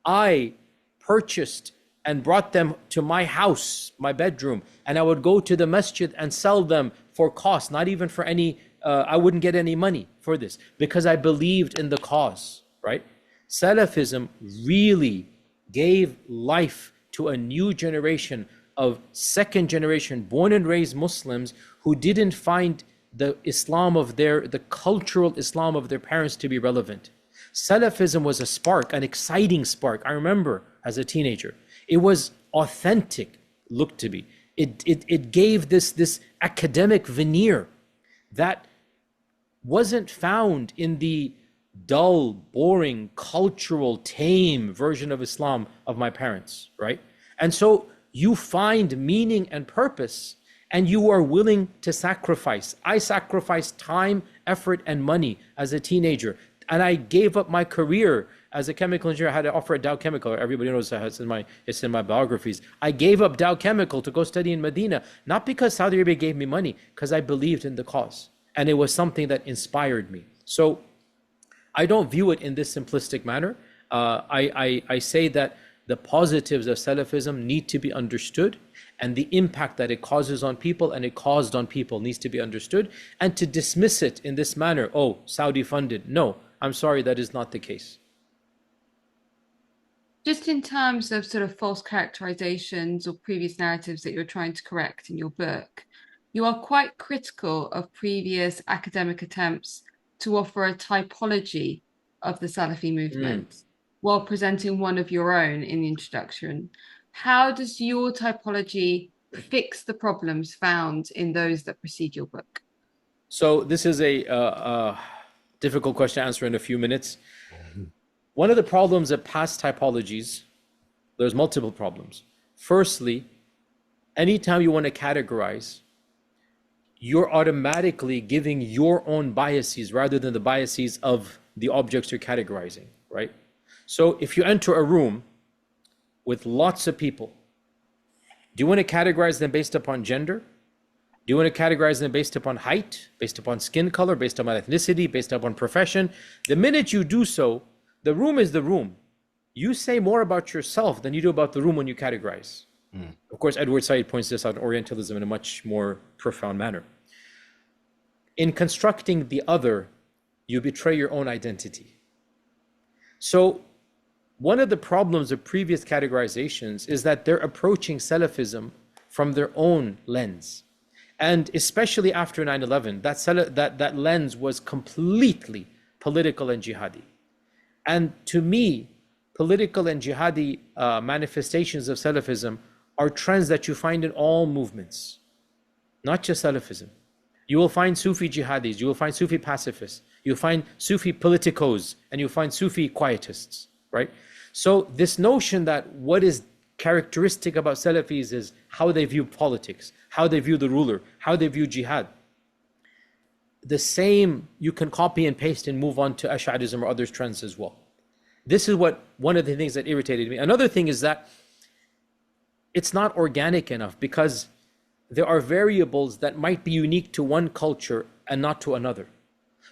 I purchased and brought them to my house, my bedroom, and I would go to the masjid and sell them for cost, not even for any, I wouldn't get any money for this, because I believed in the cause, right? Salafism really gave life to a new generation of second generation born and raised Muslims who didn't find the Islam of the cultural Islam of their parents to be relevant. Salafism was a spark, an exciting spark. I remember as a teenager, it was authentic, looked to be. It gave this academic veneer that wasn't found in the dull, boring, cultural, tame version of Islam of my parents, right? And so you find meaning and purpose, and you are willing to sacrifice. I sacrificed time, effort, and money as a teenager, and I gave up my career as a chemical engineer. I had to offer at Dow Chemical. Everybody knows that it's in my biographies. I gave up Dow Chemical to go study in Medina, not because Saudi Arabia gave me money, because I believed in the cause, and it was something that inspired me. So I don't view it in this simplistic manner. I say that the positives of Salafism need to be understood, and the impact that it causes on people and it caused on people needs to be understood. And to dismiss it in this manner, oh, Saudi funded. No, I'm sorry, that is not the case. Just in terms of sort of false characterizations or previous narratives that you're trying to correct in your book, you are quite critical of previous academic attempts to offer a typology of the Salafi movement while presenting one of your own in the introduction. How does your typology fix the problems found in those that precede your book? So this is a difficult question to answer in a few minutes. One of the problems of past typologies, there's multiple problems. Firstly, anytime you want to categorize, you're automatically giving your own biases rather than the biases of the objects you're categorizing, right? So if you enter a room with lots of people, do you want to categorize them based upon gender? Do you want to categorize them based upon height, based upon skin color, based upon ethnicity, based upon profession? The minute you do so, the room is the room. You say more about yourself than you do about the room when you categorize. Of course, Edward Said points this out in Orientalism in a much more profound manner. In constructing the other, you betray your own identity. So one of the problems of previous categorizations is that they're approaching Salafism from their own lens. And especially after 9/11, that lens was completely political and jihadi. And to me, political and jihadi manifestations of Salafism are trends that you find in all movements, not just Salafism. You will find Sufi jihadis, you will find Sufi pacifists, you'll find Sufi politicos, and you'll find Sufi quietists, right? So this notion that what is characteristic about Salafis is how they view politics, how they view the ruler, how they view jihad. the same you can copy and paste and move on to Ash'arism or other trends as well. This is one of the things that irritated me. Another thing is that it's not organic enough, because there are variables that might be unique to one culture and not to another.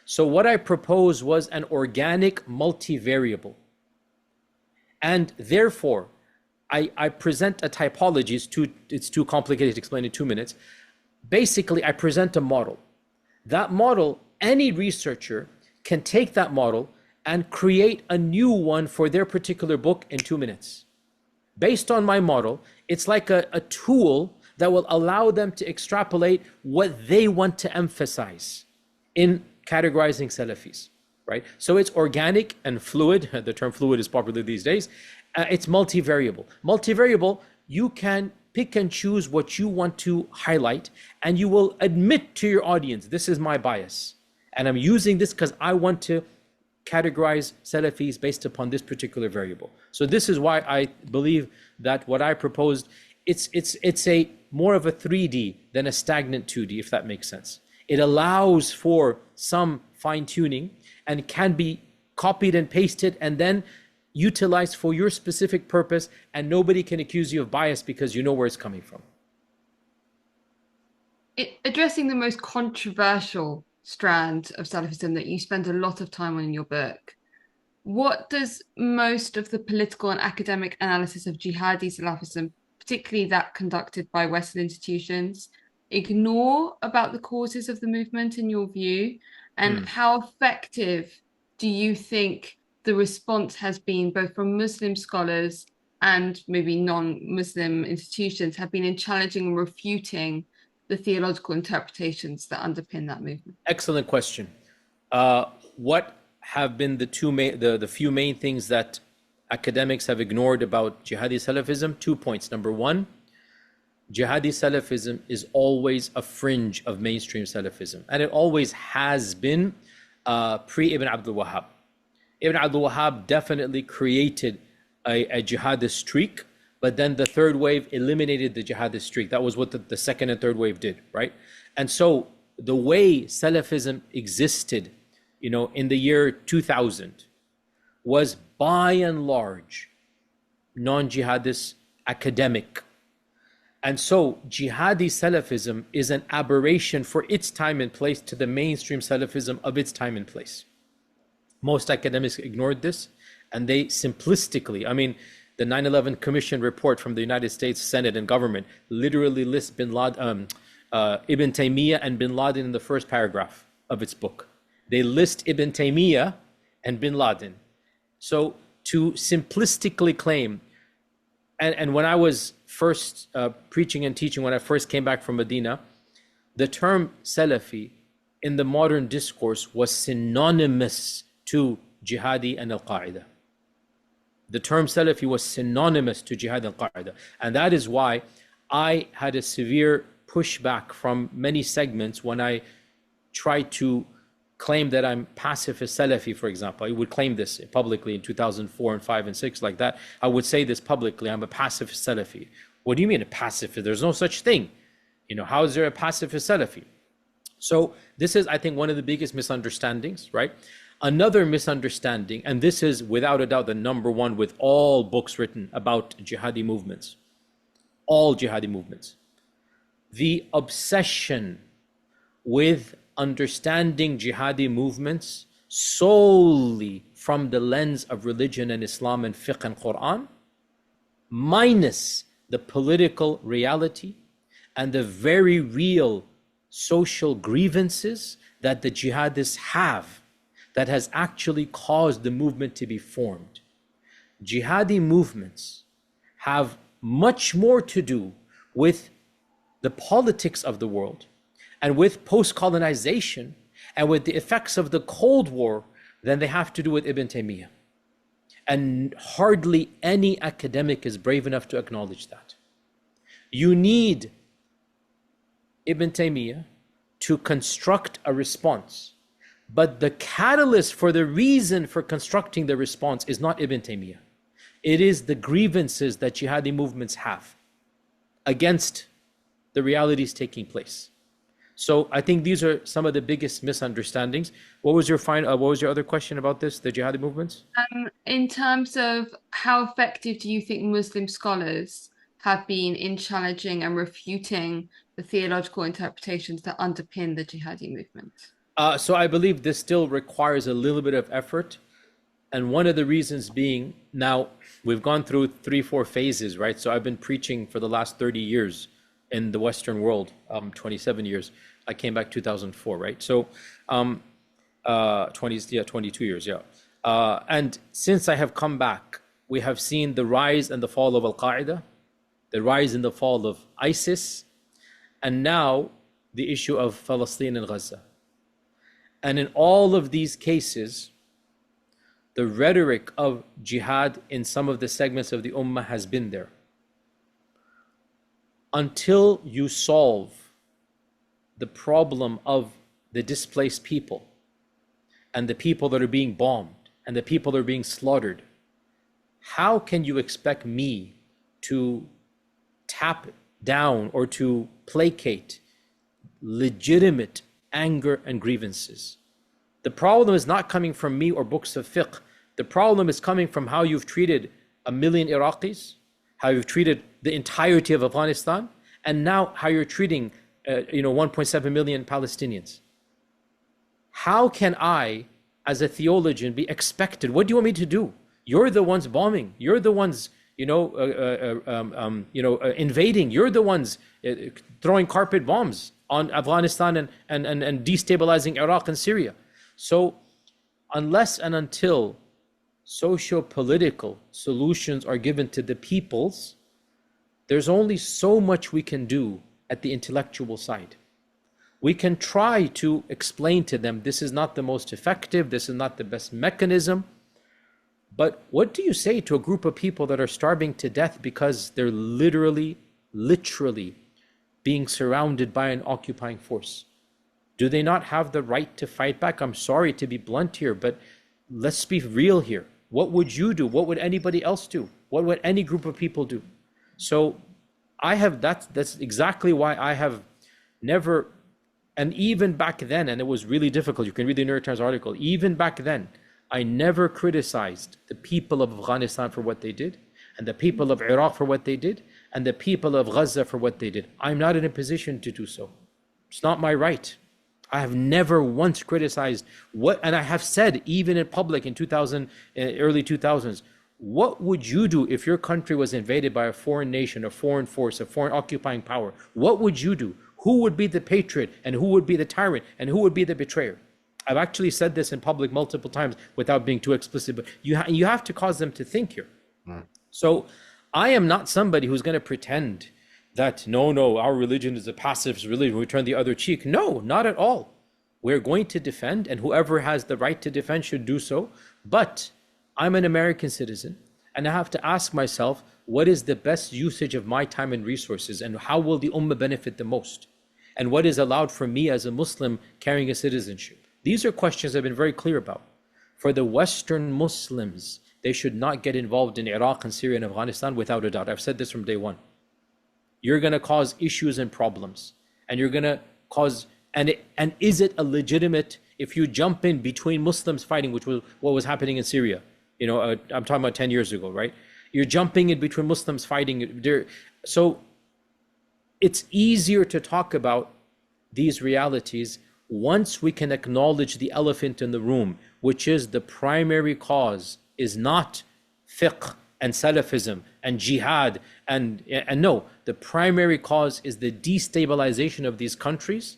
So what I proposed was an organic multivariable. And therefore, I present a typology. It's too complicated to explain in 2 minutes. Basically, I present a model. That model, any researcher can take that model and create a new one for their particular book in 2 minutes. Based on my model, it's like a tool that will allow them to extrapolate what they want to emphasize in categorizing Salafis, right? So it's organic and fluid. The term fluid is popular these days. It's multivariable. Multivariable, you can pick and choose what you want to highlight, and you will admit to your audience, this is my bias. And I'm using this because I want to categorize Salafis based upon this particular variable. So this is why I believe that what I proposed, it's a more of a 3D than a stagnant 2D, if that makes sense. It allows for some fine-tuning and can be copied and pasted and then utilized for your specific purpose, and nobody can accuse you of bias because you know where it's coming from. Addressing the most controversial strand of Salafism that you spend a lot of time on in your book, what does most of the political and academic analysis of Jihadi Salafism, particularly that conducted by Western institutions, ignore about the causes of the movement in your view? And how effective do you think the response has been, both from Muslim scholars and maybe non-Muslim institutions, have been in challenging and refuting the theological interpretations that underpin that movement? Excellent question. What have been the few main things that academics have ignored about Jihadi Salafism? 2 points. Number one, Jihadi Salafism is always a fringe of mainstream Salafism, and it always has been pre-Ibn Abdul Wahhab. Ibn Abdul Wahhab definitely created a jihadist streak, but then the third wave eliminated the jihadist streak. That was what the second and third wave did, right? And so the way Salafism existed, in the year 2000 was by and large non-jihadist academic. And so Jihadi Salafism is an aberration for its time and place to the mainstream Salafism of its time and place. Most academics ignored this, and they simplistically, the 9/11 Commission report from the United States Senate and government literally lists Ibn Taymiyyah and Bin Laden in the first paragraph of its book. They list Ibn Taymiyyah and Bin Laden. So to simplistically claim, and when I was first preaching and teaching, when I first came back from Medina, the term Salafi in the modern discourse was synonymous to Jihadi and Al-Qaeda. The term Salafi was synonymous to Jihad and Al-Qaeda. And that is why I had a severe pushback from many segments when I tried to claim that I'm pacifist Salafi, for example. I would claim this publicly in 2004 and 5 and 6 like that. I would say this publicly, I'm a pacifist Salafi. What do you mean a pacifist? There's no such thing. How is there a pacifist Salafi? So this is, I think, one of the biggest misunderstandings, right? Another misunderstanding, and this is without a doubt the number one with all books written about jihadi movements, all jihadi movements, the obsession with understanding jihadi movements solely from the lens of religion and Islam and fiqh and Quran, minus the political reality and the very real social grievances that the jihadists have, that has actually caused the movement to be formed. Jihadi movements have much more to do with the politics of the world and with post-colonization and with the effects of the Cold War than they have to do with Ibn Taymiyyah. And hardly any academic is brave enough to acknowledge that. You need Ibn Taymiyyah to construct a response. But the catalyst for the reason for constructing the response is not Ibn Taymiyyah. It is the grievances that jihadi movements have against the realities taking place. So I think these are some of the biggest misunderstandings. What was your what was your other question about this, the jihadi movements? In terms of how effective do you think Muslim scholars have been in challenging and refuting the theological interpretations that underpin the jihadi movement? So I believe this still requires a little bit of effort. And one of the reasons being, now we've gone through 3-4 phases, right? So I've been preaching for the last 30 years in the Western world, 27 years. I came back 2004, right? So 22 years, yeah. And since I have come back, we have seen the rise and the fall of Al-Qaeda, the rise and the fall of ISIS, and now the issue of Palestine and Gaza. And in all of these cases, the rhetoric of jihad in some of the segments of the ummah has been there. Until you solve the problem of the displaced people and the people that are being bombed and the people that are being slaughtered, how can you expect me to tap down or to placate legitimate anger and grievances? The problem is not coming from me or books of fiqh. The problem is coming from how you've treated 1 million Iraqis, how you've treated the entirety of Afghanistan, and now how you're treating 1.7 million Palestinians. How can I, as a theologian, be expected? What do you want me to do? You're the ones bombing. You're the ones, invading. You're the ones throwing carpet bombs on Afghanistan and destabilizing Iraq and Syria. So unless and until socio-political solutions are given to the peoples, there's only so much we can do at the intellectual side. We can try to explain to them, this is not the most effective, this is not the best mechanism. But what do you say to a group of people that are starving to death because they're literally being surrounded by an occupying force? Do they not have the right to fight back? I'm sorry to be blunt here, but let's be real here. What would you do? What would anybody else do? What would any group of people do? So that's exactly why I have never, and even back then, and it was really difficult, you can read the New York Times article, even back then, I never criticized the people of Afghanistan for what they did, and the people of Iraq for what they did, and the people of Gaza for what they did. I'm not in a position to do so. It's not my right. I have never once criticized and I have said, even in public in early 2000s, what would you do if your country was invaded by a foreign nation, a foreign force, a foreign occupying power? What would you do? Who would be the patriot and who would be the tyrant and who would be the betrayer? I've actually said this in public multiple times without being too explicit, but you have to cause them to think here. Right. So I am not somebody who's going to pretend that no, our religion is a pacifist religion, we turn the other cheek. No, not at all. We're going to defend, and whoever has the right to defend should do so. But I'm an American citizen, and I have to ask myself, what is the best usage of my time and resources, and how will the ummah benefit the most? And what is allowed for me as a Muslim carrying a citizenship? These are questions I've been very clear about. For the Western Muslims, they should not get involved in Iraq and Syria and Afghanistan without a doubt. I've said this from day one. You're going to cause issues and problems, and you're going to cause, and is it a legitimate, if you jump in between Muslims fighting, which was what was happening in Syria, I'm talking about 10 years ago, right? You're jumping in between Muslims fighting there. So it's easier to talk about these realities once we can acknowledge the elephant in the room, which is the primary cause is not fiqh and Salafism and jihad and no, the primary cause is the destabilization of these countries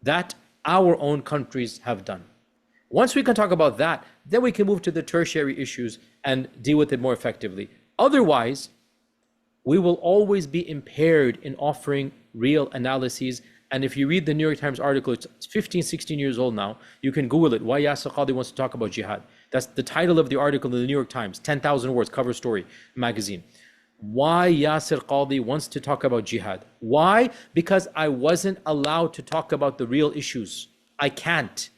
that our own countries have done. Once we can talk about that, then we can move to the tertiary issues and deal with it more effectively. Otherwise, we will always be impaired in offering real analyses. And if you read the New York Times article, it's 15, 16 years old now, you can Google it, why Yasir Qadhi wants to talk about jihad. That's the title of the article in the New York Times, 10,000 words, cover story magazine. Why Yasir Qadhi wants to talk about jihad. Why? Because I wasn't allowed to talk about the real issues. I can't.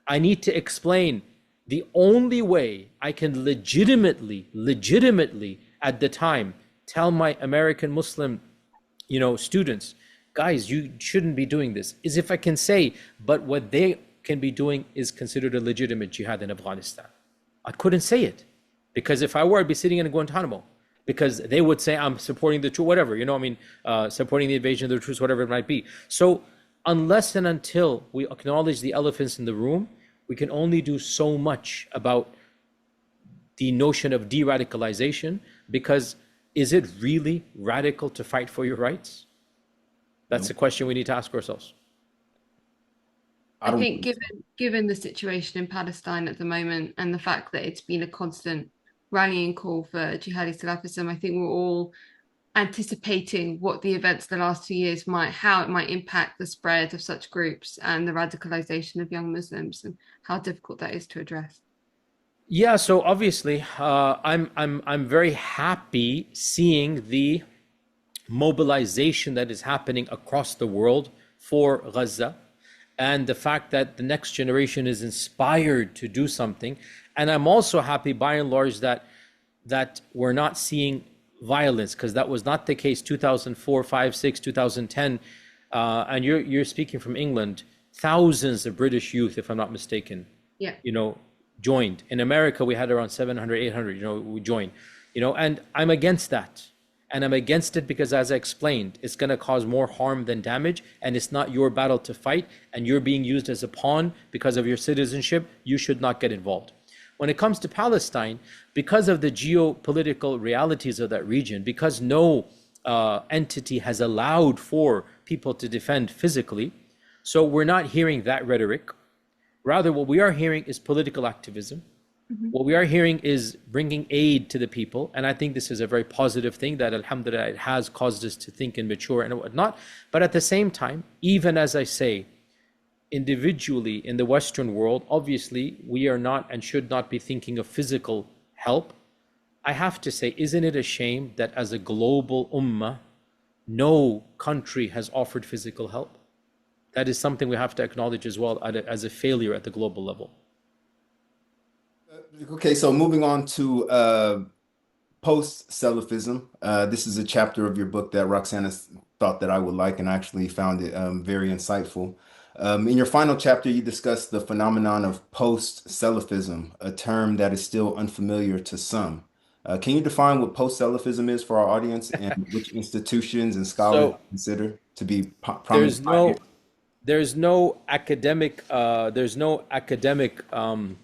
I need to explain. The only way I can legitimately at the time, tell my American Muslim, students, guys, you shouldn't be doing this, is if I can say, but what they can be doing is considered a legitimate jihad in Afghanistan. I couldn't say it, because if I were, I'd be sitting in Guantanamo, because they would say I'm supporting the truth, whatever, supporting the invasion of the troops, whatever it might be. So unless and until we acknowledge the elephants in the room, we can only do so much about the notion of de-radicalization, because is it really radical to fight for your rights? That's the question we need to ask ourselves. I think given the situation in Palestine at the moment and the fact that it's been a constant rallying call for Jihadi Salafism, I think we're all anticipating what the events of the last 2 years how it might impact the spread of such groups and the radicalization of young Muslims, and how difficult that is to address. Yeah, so obviously, I'm very happy seeing the mobilization that is happening across the world for Gaza, and the fact that the next generation is inspired to do something. And I'm also happy, by and large, that we're not seeing violence, because that was not the case 2004, 5, 6, 2010. And you're speaking from England. Thousands of British youth, if I'm not mistaken, joined. In America, we had around 700, 800, we joined, and I'm against that. And I'm against it because, as I explained, it's going to cause more harm than damage, and it's not your battle to fight, and you're being used as a pawn because of your citizenship. You should not get involved. When it comes to Palestine, because of the geopolitical realities of that region, because no entity has allowed for people to defend physically, so we're not hearing that rhetoric. Rather, what we are hearing is political activism. What we are hearing is bringing aid to the people. And I think this is a very positive thing, that alhamdulillah, it has caused us to think and mature and whatnot. But at the same time, even as I say, individually in the Western world, obviously we are not and should not be thinking of physical help. I have to say, isn't it a shame that as a global ummah, no country has offered physical help? That is something we have to acknowledge as well as a failure at the global level. Okay, so moving on to post-Salafism. This is a chapter of your book that Roxana thought that I would like, and I actually found it very insightful. In your final chapter, you discuss the phenomenon of post-Salafism, a term that is still unfamiliar to some. Can you define what post-Salafism is for our audience, and which institutions and scholars consider to be prominent? There's no academic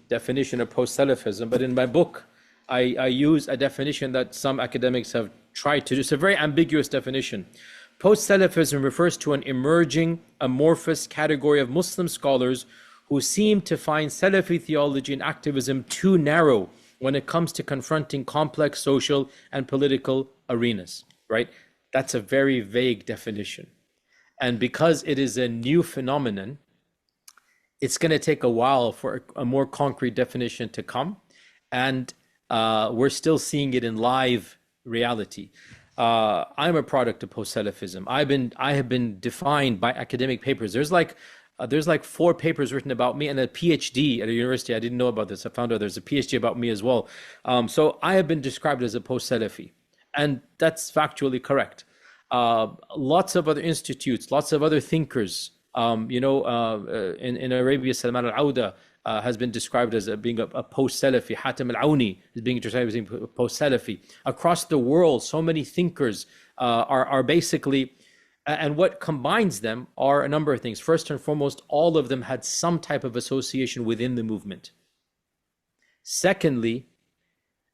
definition of post-Salafism, but in my book, I use a definition that some academics have tried to do. It's a very ambiguous definition. Post-Salafism refers to an emerging amorphous category of Muslim scholars who seem to find Salafi theology and activism too narrow when it comes to confronting complex social and political arenas, right? That's a very vague definition. And because it is a new phenomenon, it's going to take a while for a more concrete definition to come. And we're still seeing it in live reality. I'm a product of post-Salafism. I have been defined by academic papers. There's like 4 papers written about me, and a PhD at a university. I didn't know about this. I found out there's a PhD about me as well. So I have been described as a post-Salafi, and that's factually correct. Lots of other institutes, lots of other thinkers, in Arabia, Salman al-Auda has been described as being a post-Salafi. Hatim al-Auni is being described as being post-Salafi. Across the world, so many thinkers are basically, and what combines them are a number of things. First and foremost, all of them had some type of association within the movement. Secondly,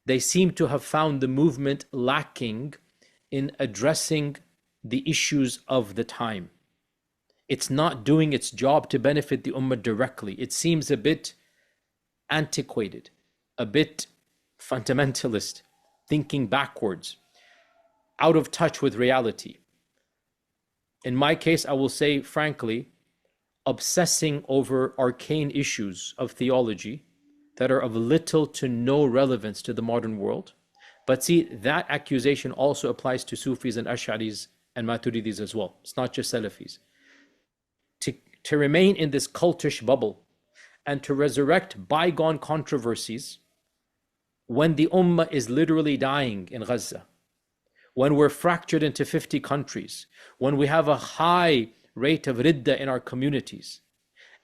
they seem to have found the movement lacking in addressing the issues of the time. It's not doing its job to benefit the ummah directly. It seems a bit antiquated, a bit fundamentalist, thinking backwards, out of touch with reality. In my case, I will say frankly, obsessing over arcane issues of theology that are of little to no relevance to the modern world. But see, that accusation also applies to Sufis and Ash'aris and Maturidis as well. It's not just Salafis. To remain in this cultish bubble and to resurrect bygone controversies when the ummah is literally dying in Gaza, when we're fractured into 50 countries, when we have a high rate of ridda in our communities,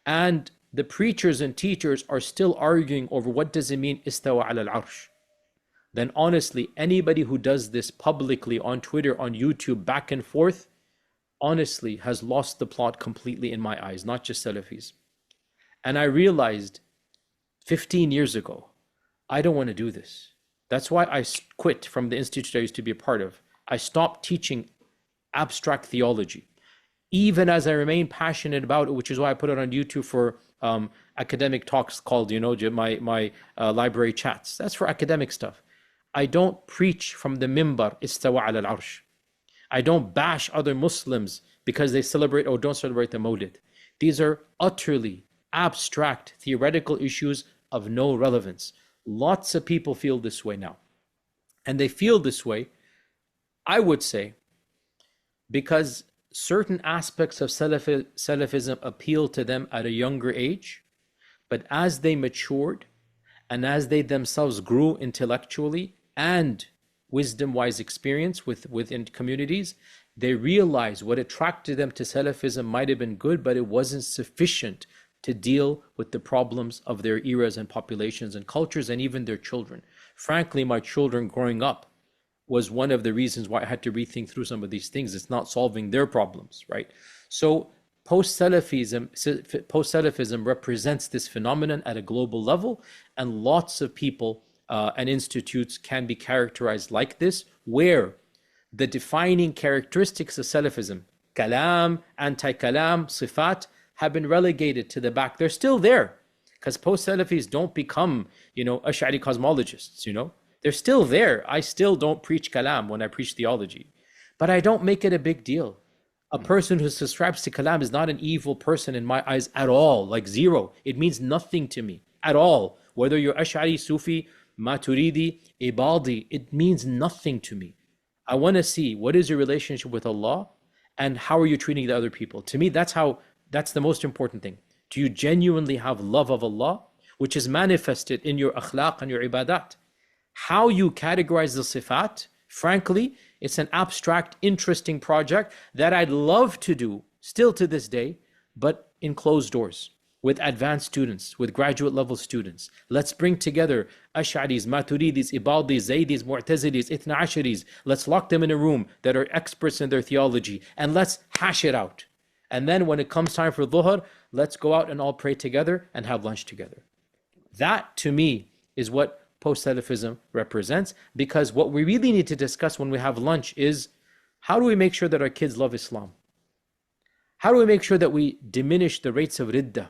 and the preachers and teachers are still arguing over what does it mean istawa ala al-arsh, then honestly, anybody who does this publicly on Twitter, on YouTube, back and forth, honestly has lost the plot completely in my eyes, not just Salafis. And I realized 15 years ago, I don't want to do this. That's why I quit from the institute I used to be a part of. I stopped teaching abstract theology, even as I remain passionate about it, which is why I put it on YouTube for academic talks called, my library chats. That's for academic stuff. I don't preach from the mimbar, istawa ala al-arsh. I don't bash other Muslims because they celebrate or don't celebrate the Mawlid. These are utterly abstract theoretical issues of no relevance. Lots of people feel this way now. And they feel this way, I would say, because certain aspects of Salafism appeal to them at a younger age, but as they matured and as they themselves grew intellectually and wisdom-wise experience within communities, they realized what attracted them to Salafism might have been good, but it wasn't sufficient to deal with the problems of their eras and populations and cultures and even their children. Frankly, my children growing up was one of the reasons why I had to rethink through some of these things. It's not solving their problems, right? So post-Salafism represents this phenomenon at a global level, and lots of people and institutes can be characterized like this, where the defining characteristics of Salafism, kalam, anti-kalam, sifat, have been relegated to the back. They're still there, because post-Salafis don't become, Ash'ari cosmologists, They're still there. I still don't preach kalam when I preach theology, but I don't make it a big deal. A person who subscribes to kalam is not an evil person in my eyes at all, like zero. It means nothing to me at all. Whether you're Ash'ari, Sufi, Maturidi, Ibadi, it means nothing to me. I want to see what is your relationship with Allah and how are you treating the other people. To me, that's the most important thing. Do you genuinely have love of Allah, which is manifested in your akhlaq and your ibadat? How you categorize the sifat, frankly, it's an abstract, interesting project that I'd love to do still to this day, but in closed doors, with advanced students, with graduate level students. Let's bring together Ash'aris, Maturidis, Ibadis, Zaydis, Mu'tazilis, Ithna Asharis. Let's lock them in a room that are experts in their theology, and let's hash it out. And then when it comes time for dhuhr, let's go out and all pray together and have lunch together. That, to me, is what post-Salafism represents, because what we really need to discuss when we have lunch is, how do we make sure that our kids love Islam? How do we make sure that we diminish the rates of ridda?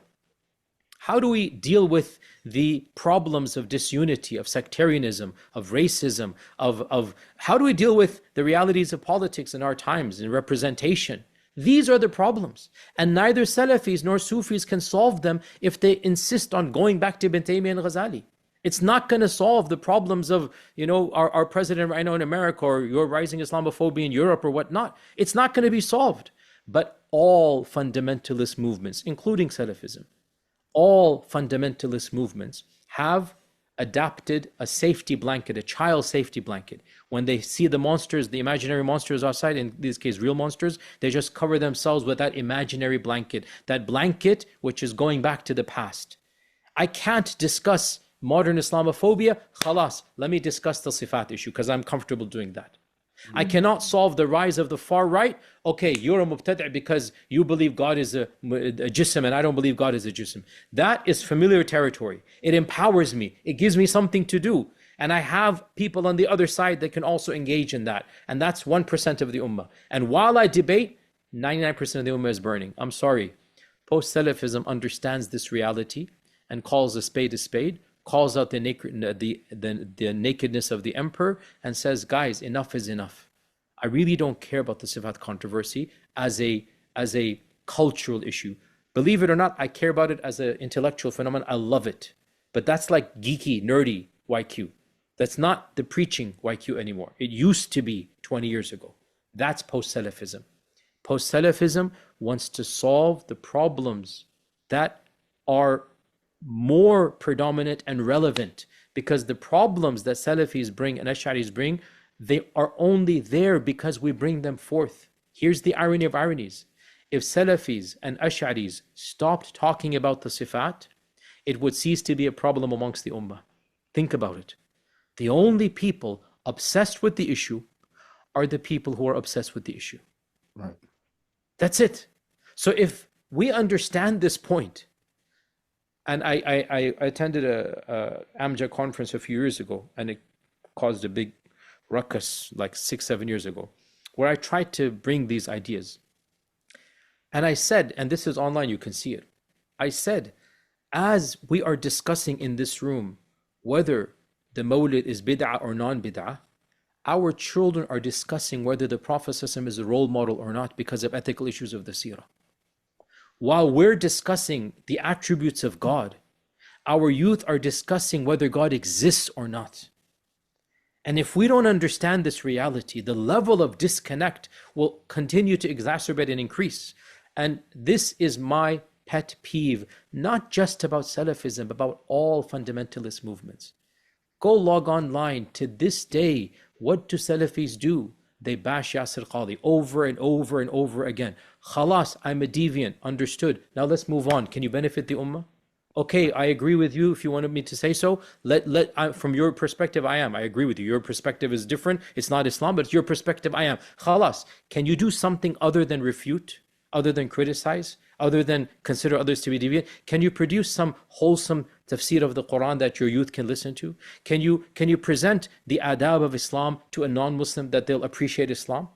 How do we deal with the problems of disunity, of sectarianism, of racism, of how do we deal with the realities of politics in our times and representation? These are the problems. And neither Salafis nor Sufis can solve them if they insist on going back to Ibn Taymiyyah and Ghazali. It's not going to solve the problems of, our president right now in America, or your rising Islamophobia in Europe or whatnot. It's not going to be solved. But all fundamentalist movements, including Salafism, all fundamentalist movements have adapted a safety blanket, a child safety blanket. When they see the monsters, the imaginary monsters outside, in this case real monsters, they just cover themselves with that imaginary blanket, that blanket which is going back to the past. I can't discuss modern Islamophobia, khalas, let me discuss the sifat issue because I'm comfortable doing that. I cannot solve the rise of the far right. Okay, you're a mubtadi' because you believe God is a jism and I don't believe God is a jism. That is familiar territory. It empowers me. It gives me something to do. And I have people on the other side that can also engage in that. And that's 1% of the ummah. And while I debate, 99% of the ummah is burning. I'm sorry. Post-Salafism understands this reality and calls a spade, calls out the nakedness of the emperor and says, guys, enough is enough. I really don't care about the Sifat controversy as a cultural issue. Believe it or not, I care about it as an intellectual phenomenon. I love it. But that's like geeky, nerdy YQ. That's not the preaching YQ anymore. It used to be 20 years ago. That's post-Salafism. Post-Salafism wants to solve the problems that are more predominant and relevant, because the problems that Salafis bring and Ash'aris bring, They are only there because we bring them forth. Here's the irony of ironies. If Salafis and Ash'aris stopped talking about the Sifat, it would cease to be a problem amongst the Ummah. Think about it. The only people obsessed with the issue are the people who are obsessed with the issue. Right. That's it. So if we understand this point, and I attended a Amjad conference a few years ago, and it caused a big ruckus like 6-7 years ago, where I tried to bring these ideas. And I said, and this is online, you can see it. I said, as we are discussing in this room whether the Mawlid is bid'ah or non-bid'ah, our children are discussing whether the Prophet ﷺ is a role model or not because of ethical issues of the seerah. While we're discussing the attributes of God, our youth are discussing whether God exists or not. And if we don't understand this reality, the level of disconnect will continue to exacerbate and increase. And this is my pet peeve, not just about Salafism, but about all fundamentalist movements. Go log online. To this day, what do Salafis do? They bash Yasir Qadhi over and over and over again. Khalas, I'm a deviant, understood. Now let's move on. Can you benefit the Ummah? Okay, I agree with you if you wanted me to say so. From your perspective, I am. I agree with you. Your perspective is different. It's not Islam, but it's your perspective, I am. Khalas, can you do something other than refute, other than criticize, other than consider others to be deviant? Can you produce some wholesome tafsir of the Quran that your youth can listen to? Can you present the adab of Islam to a non-Muslim that they'll appreciate Islam?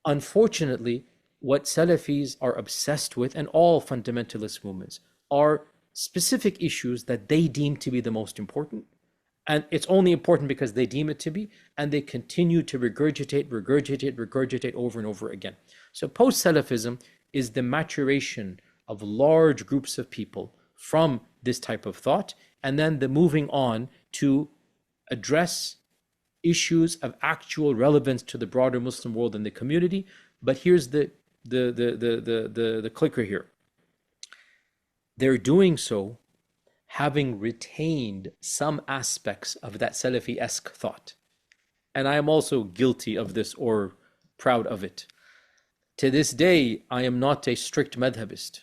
Unfortunately, what Salafis are obsessed with, and all fundamentalist movements, are specific issues that they deem to be the most important. And it's only important because they deem it to be, and they continue to regurgitate over and over again. So post-Salafism is the maturation of large groups of people from this type of thought, and then the moving on to address issues of actual relevance to the broader Muslim world and the community. But here's the clicker here. They're doing so having retained some aspects of that Salafi-esque thought. And I am also guilty of this or proud of it. To this day, I am not a strict madhabist.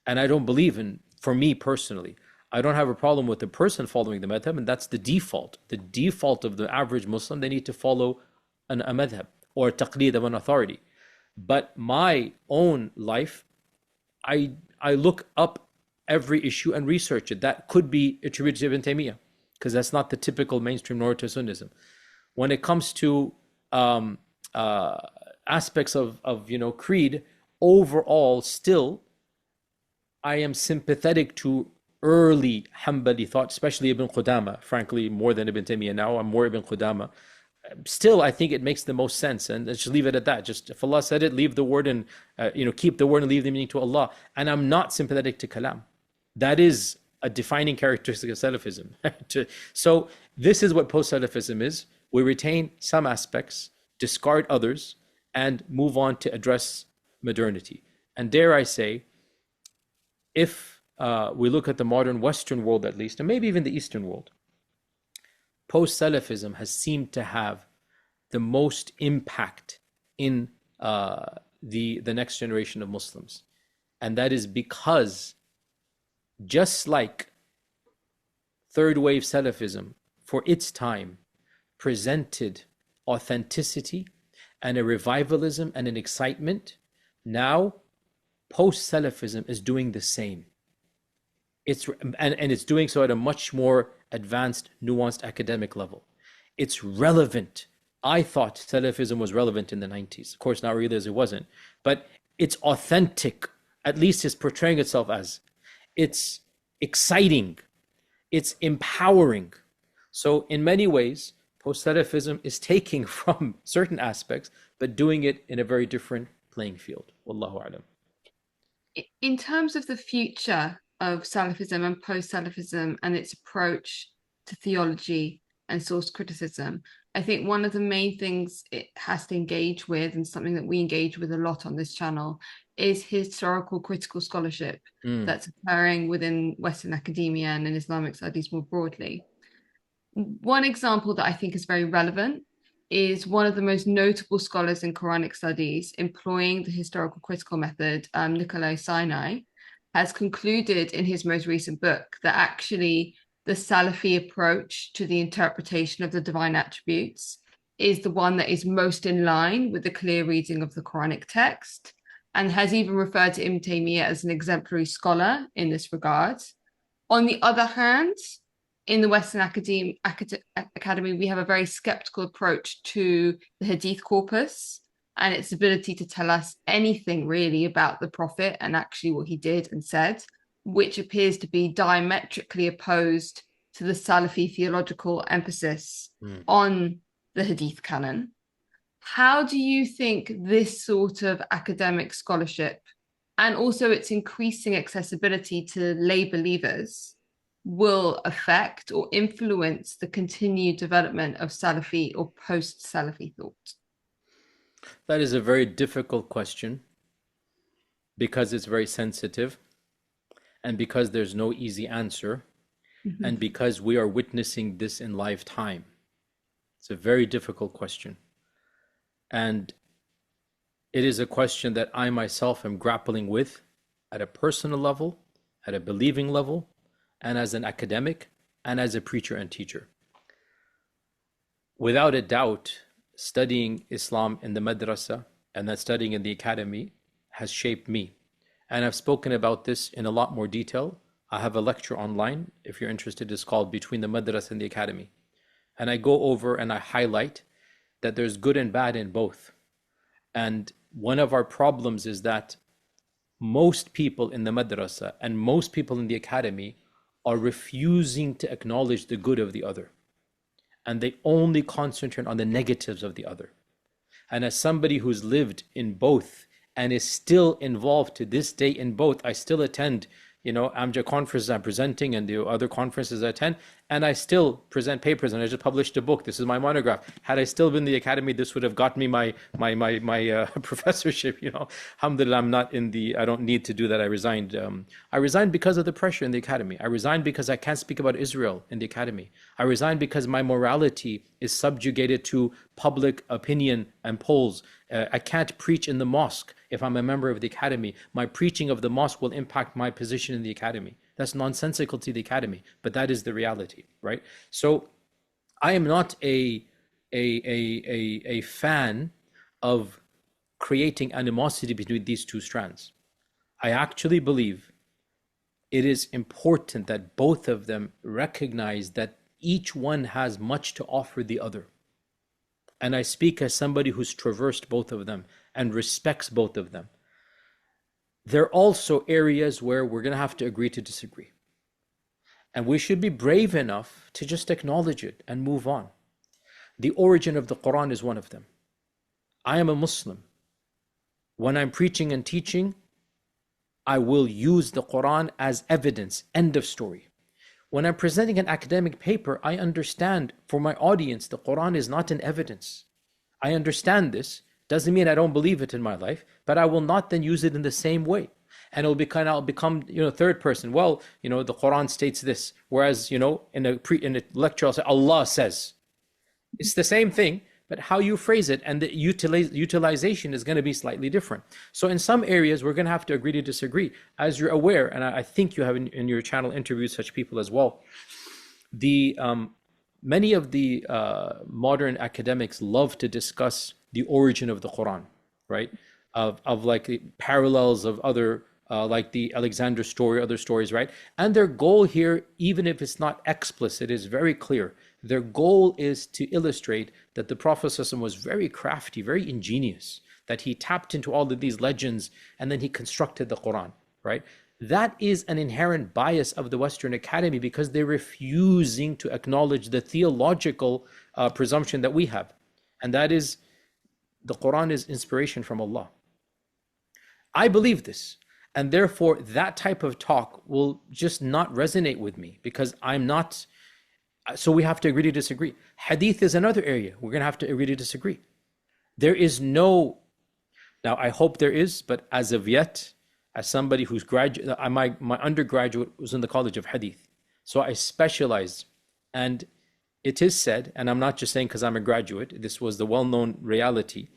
And I don't believe in, for me personally, I don't have a problem with the person following the madhab, and that's the default. The default of the average Muslim, they need to follow a madhab or taqleed of an authority. But my own life, I look up every issue and research it. That could be attributed to Ibn Taymiyyah, because that's not the typical mainstream North Sunnism. When it comes to aspects of creed, overall, still, I am sympathetic to early Hanbali thought, especially Ibn Qudama, frankly, more than Ibn Taymiyyah now. I'm more Ibn Qudama. Still, I think it makes the most sense, and just leave it at that. Just if Allah said it, leave the word and keep the word and leave the meaning to Allah. And I'm not sympathetic to kalam. That is a defining characteristic of Salafism. So this is what post-Salafism is. We retain some aspects, discard others, and move on to address modernity. And dare I say, if we look at the modern Western world at least, and maybe even the Eastern world, post-Salafism has seemed to have the most impact in the next generation of Muslims. And that is because just like third wave Salafism for its time presented authenticity and a revivalism and an excitement, now post-Salafism is doing the same. It's doing so at a much more advanced, nuanced academic level. It's relevant. I thought Salafism was relevant in the 90s. Of course, not really, as it wasn't. But it's authentic. At least it's portraying itself as. It's exciting. It's empowering. So in many ways, post-Salafism is taking from certain aspects, but doing it in a very different playing field. Wallahu a'lam. In terms of the future of Salafism and post-Salafism and its approach to theology and source criticism, I think one of the main things it has to engage with, and something that we engage with a lot on this channel, is historical critical scholarship that's occurring within Western academia and in Islamic studies more broadly. One example that I think is very relevant is one of the most notable scholars in Quranic studies, employing the historical critical method, Nikolai Sinai, has concluded in his most recent book that actually the Salafi approach to the interpretation of the divine attributes is the one that is most in line with the clear reading of the Quranic text, and has even referred to Ibn Taymiyyah as an exemplary scholar in this regard. On the other hand, in the Western Academy, we have a very skeptical approach to the Hadith corpus and its ability to tell us anything really about the Prophet and actually what he did and said, which appears to be diametrically opposed to the Salafi theological emphasis on the Hadith canon. How do you think this sort of academic scholarship and also its increasing accessibility to lay believers will affect or influence the continued development of Salafi or post-Salafi thought? That is a very difficult question because it's very sensitive and because there's no easy answer and because we are witnessing this in live time. It's a very difficult question. And it is a question that I myself am grappling with at a personal level, at a believing level, and as an academic, and as a preacher and teacher. Without a doubt, studying Islam in the madrasa and then studying in the academy has shaped me. And I've spoken about this in a lot more detail. I have a lecture online, if you're interested. It's called Between the Madrasa and the Academy. And I go over and I highlight that there's good and bad in both. And one of our problems is that most people in the madrasa and most people in the academy are refusing to acknowledge the good of the other. And they only concentrate on the negatives of the other. And as somebody who's lived in both and is still involved to this day in both, I still attend, Amjad conferences I'm presenting and the other conferences I attend, and I still present papers, and I just published a book. This is my monograph. Had I still been in the academy, this would have got me my professorship. Alhamdulillah, I don't need to do that. I resigned. I resigned because of the pressure in the academy. I resigned because I can't speak about Israel in the academy. I resigned because my morality is subjugated to public opinion and polls. I can't preach in the mosque if I'm a member of the academy. My preaching of the mosque will impact my position in the academy. That's nonsensical to the academy, but that is the reality, right? So I am not a fan of creating animosity between these two strands. I actually believe it is important that both of them recognize that each one has much to offer the other. And I speak as somebody who's traversed both of them and respects both of them. There are also areas where we're going to have to agree to disagree. And we should be brave enough to just acknowledge it and move on. The origin of the Quran is one of them. I am a Muslim. When I'm preaching and teaching, I will use the Quran as evidence. End of story. When I'm presenting an academic paper, I understand for my audience, the Quran is not an evidence. I understand this. Doesn't mean I don't believe it in my life, but I will not then use it in the same way. And I'll become third person. Well, the Quran states this, whereas, in a lecture, I'll say, Allah says. It's the same thing, but how you phrase it and the utilization is going to be slightly different. So in some areas, we're going to have to agree to disagree. As you're aware, and I think you have in your channel interviewed such people as well, many of the modern academics love to discuss the origin of the Quran, right? Of like the parallels of other, like the Alexander story, other stories, right? And their goal here, even if it's not explicit, is very clear. Their goal is to illustrate that the Prophet ﷺ was very crafty, very ingenious, that he tapped into all of these legends and then he constructed the Quran, right? That is an inherent bias of the Western Academy because they're refusing to acknowledge the theological presumption that we have. And that is, the Quran is inspiration from Allah. I believe this. And therefore, that type of talk will just not resonate with me because I'm not. So we have to agree to disagree. Hadith is another area. We're going to have to agree to disagree. There is no. Now, I hope there is, but as of yet, as somebody who's my undergraduate was in the College of Hadith. So I specialized. And it is said, and I'm not just saying because I'm a graduate, this was the well-known reality,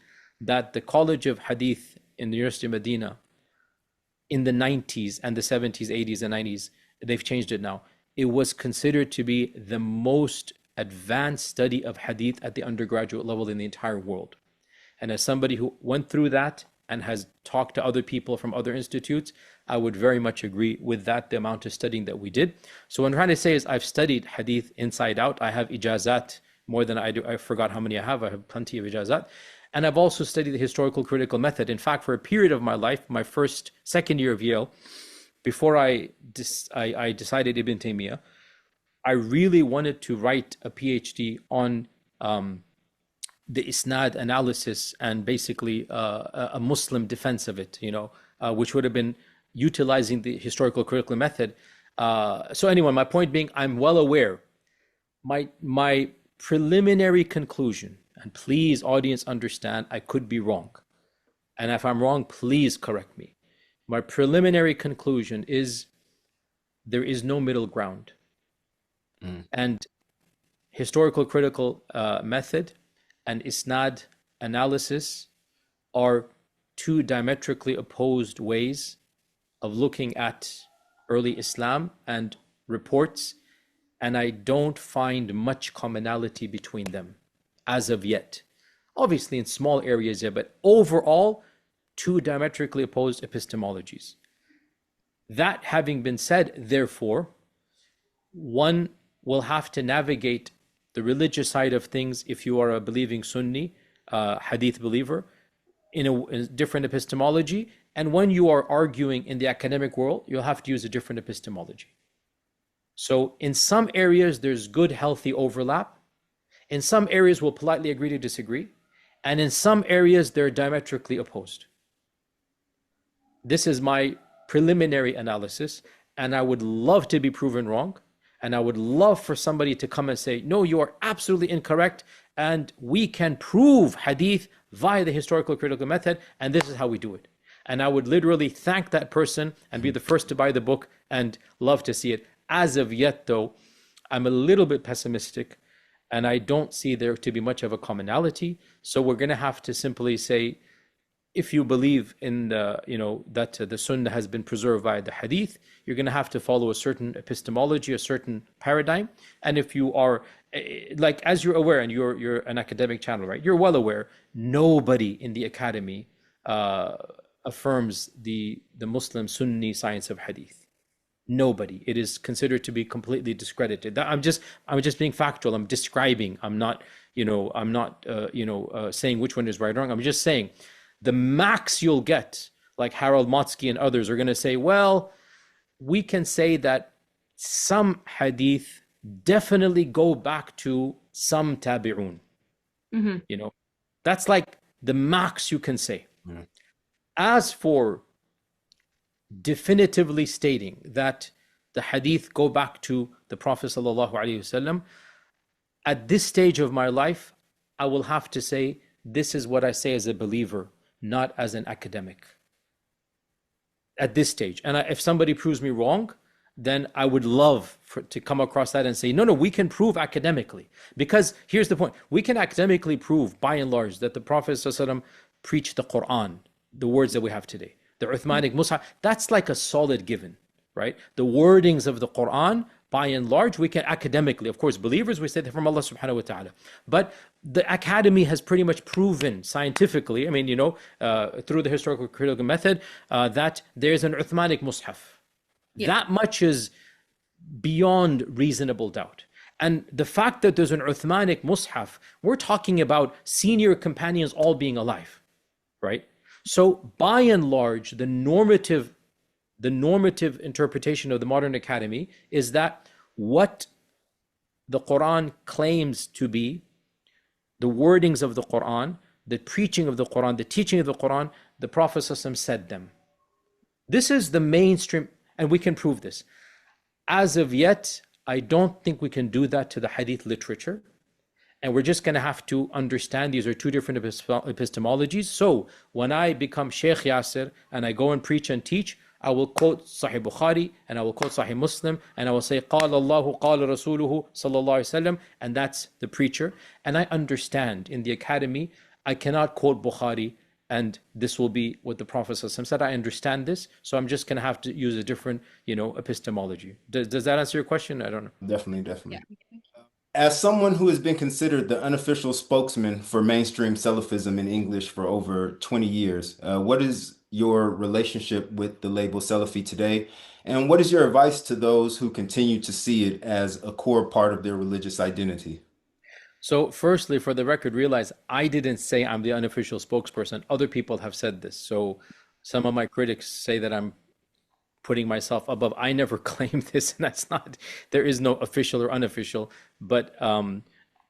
that the College of Hadith in the University of Medina in the 90s and the 70s, 80s, and 90s, they've changed it now. It was considered to be the most advanced study of Hadith at the undergraduate level in the entire world. And as somebody who went through that and has talked to other people from other institutes, I would very much agree with that, the amount of studying that we did. So what I'm trying to say is I've studied Hadith inside out. I have ijazat more than I do. I forgot how many I have. I have plenty of ijazat. And I've also studied the historical critical method. In fact, for a period of my life, my second year of Yale, before I decided Ibn Taymiyyah, I really wanted to write a PhD on the isnad analysis and basically a Muslim defense of it, which would have been utilizing the historical critical method. So anyway, my point being, I'm well aware. My preliminary conclusion, and please audience understand, I could be wrong. And if I'm wrong, please correct me. My preliminary conclusion is there is no middle ground. And historical critical method and isnad analysis are two diametrically opposed ways of looking at early Islam and reports, and I don't find much commonality between them as of yet. Obviously in small areas, yeah, but overall, two diametrically opposed epistemologies. That having been said, therefore, one will have to navigate the religious side of things if you are a believing Sunni, Hadith believer, in a different epistemology. And when you are arguing in the academic world, you'll have to use a different epistemology. So in some areas, there's good, healthy overlap. In some areas, we'll politely agree to disagree. And in some areas, they're diametrically opposed. This is my preliminary analysis, and I would love to be proven wrong. And I would love for somebody to come and say, no, you are absolutely incorrect. And we can prove Hadith via the historical critical method. And this is how we do it. And I would literally thank that person and be the first to buy the book and love to see it. As of yet, though, I'm a little bit pessimistic and I don't see there to be much of a commonality. So we're going to have to simply say, if you believe in that the Sunnah has been preserved by the Hadith, you're going to have to follow a certain epistemology, a certain paradigm. And if you are, like, as you're aware, and you're an academic channel, right? You're well aware, nobody in the academy affirms the Muslim Sunni science of Hadith. Nobody. It is considered to be completely discredited. I'm just being factual. I'm describing. I'm not saying which one is right or wrong. I'm just saying, the max you'll get, like Harold Motsky and others are going to say, well, we can say that some hadith definitely go back to some tabi'un. Mm-hmm. That's like the max you can say. Mm-hmm. As for definitively stating that the hadith go back to the Prophet sallallahu alaihi wasallam, at this stage of my life, I will have to say, this is what I say as a believer, not as an academic at this stage. And if somebody proves me wrong, then I would love to come across that and say, no, we can prove academically. Because here's the point. We can academically prove, by and large, that the Prophet ﷺ preached the Quran, the words that we have today. The Uthmanic Mus'haf, that's like a solid given, right? The wordings of the Quran, by and large, we can academically, of course, believers, we say that from Allah subhanahu wa ta'ala. But the academy has pretty much proven scientifically, through the historical critical method, that there's an Uthmanic Mus'haf. Yeah. That much is beyond reasonable doubt. And the fact that there's an Uthmanic Mus'haf, we're talking about senior companions all being alive, right? So by and large, the normative interpretation of the modern academy is that what the Quran claims to be, the wordings of the Quran, the preaching of the Quran, the teaching of the Quran, the Prophet ﷺ said them. This is the mainstream, and we can prove this. As of yet, I don't think we can do that to the hadith literature. And we're just going to have to understand these are two different epistemologies. So when I become Shaykh Yasir and I go and preach and teach, I will quote Sahih Bukhari and I will quote Sahih Muslim and I will say قال الله قال رسوله صلى الله عليه وسلم, and that's the preacher. And I understand in the academy I cannot quote Bukhari and this will be what the Prophet said. I understand this, so I'm just going to have to use a different, epistemology. Does that answer your question? I don't know. Definitely. Yeah. As someone who has been considered the unofficial spokesman for mainstream Salafism in English for over 20 years, what is your relationship with the label Salafi today? And what is your advice to those who continue to see it as a core part of their religious identity? So firstly, for the record, realize I didn't say I'm the unofficial spokesperson. Other people have said this. So some of my critics say that I'm putting myself above. I never claimed this, and that's not, there is no official or unofficial, but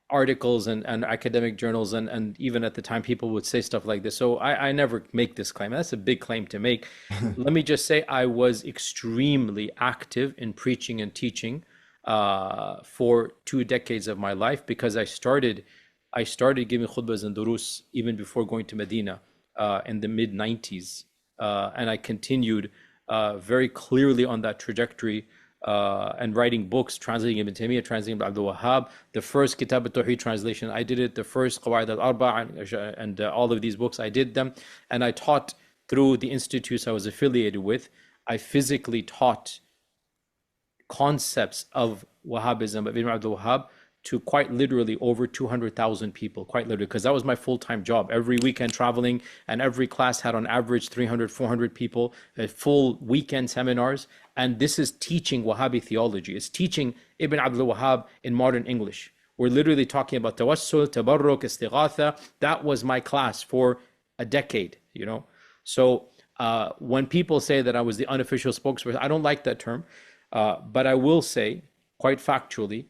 articles and academic journals and even at the time people would say stuff like this. So I never make this claim. That's a big claim to make. Let me just say I was extremely active in preaching and teaching for 2 decades of my life, because I started giving khutbahs and durus even before going to Medina in the mid 90s, and I continued very clearly on that trajectory, and writing books, translating Ibn Taymiyyah, translating Abdul Wahhab. The first Kitab al-Tawheed translation, I did it. The first Qawaid al-Arba' and all of these books, I did them. And I taught through the institutes I was affiliated with. I physically taught concepts of Wahhabism, of Ibn Abdul Wahhab, to quite literally over 200,000 people, quite literally, because that was my full-time job. Every weekend traveling, and every class had on average 300, 400 people, full weekend seminars. And this is teaching Wahhabi theology. It's teaching Ibn Abdul Wahhab in modern English. We're literally talking about tawassul, tabarruk, istighatha. That was my class for a decade, So when people say that I was the unofficial spokesperson, I don't like that term. But I will say, quite factually,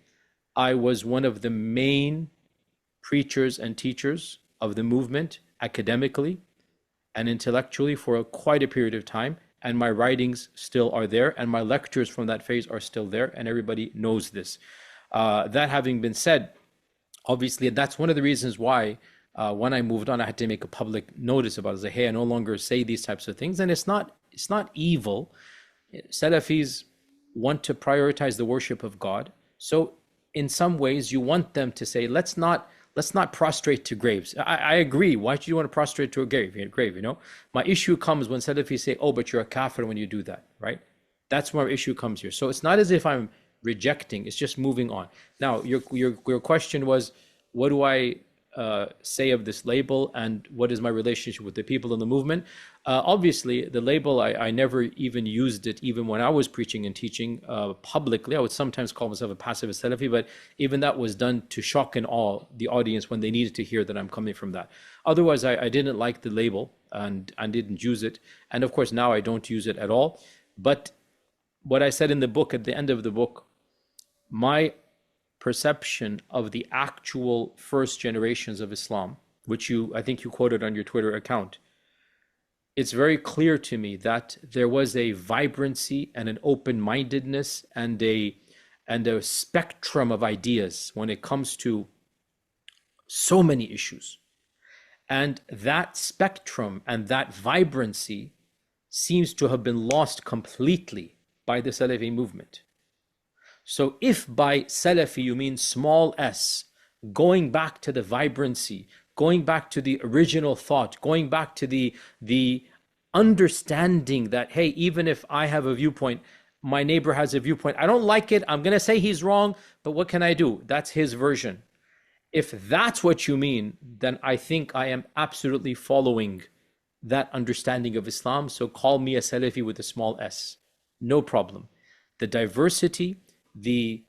I was one of the main preachers and teachers of the movement academically and intellectually for quite a period of time. And my writings still are there, and my lectures from that phase are still there, and everybody knows this. That having been said, obviously, that's one of the reasons why when I moved on, I had to make a public notice about it. I say, hey, I no longer say these types of things. And it's not evil. Salafis want to prioritize the worship of God. So in some ways, you want them to say, let's not prostrate to graves. I agree. Why should you want to prostrate to a grave? My issue comes when Salafis say, oh, but you're a kafir when you do that, right? That's where our issue comes here. So it's not as if I'm rejecting, it's just moving on. Now, your question was, what do I say of this label, and what is my relationship with the people in the movement? Obviously, the label, I never even used it, even when I was preaching and teaching publicly. I would sometimes call myself a pacifist Salafi, but even that was done to shock and awe the audience when they needed to hear that I'm coming from that. Otherwise, I didn't like the label and I didn't use it. And of course, now I don't use it at all. But what I said in the book, at the end of the book, my perception of the actual first generations of Islam, which I think you quoted on your Twitter account, it's very clear to me that there was a vibrancy and an open-mindedness and a spectrum of ideas when it comes to so many issues. And that spectrum and that vibrancy seems to have been lost completely by the Salafi movement. So if by Salafi you mean small s, going back to the vibrancy, going back to the original thought, going back to the understanding that, hey, even if I have a viewpoint, my neighbor has a viewpoint, I don't like it, I'm going to say he's wrong, but what can I do? That's his version. If that's what you mean, then I think I am absolutely following that understanding of Islam. So call me a Salafi with a small s. No problem. The diversity, the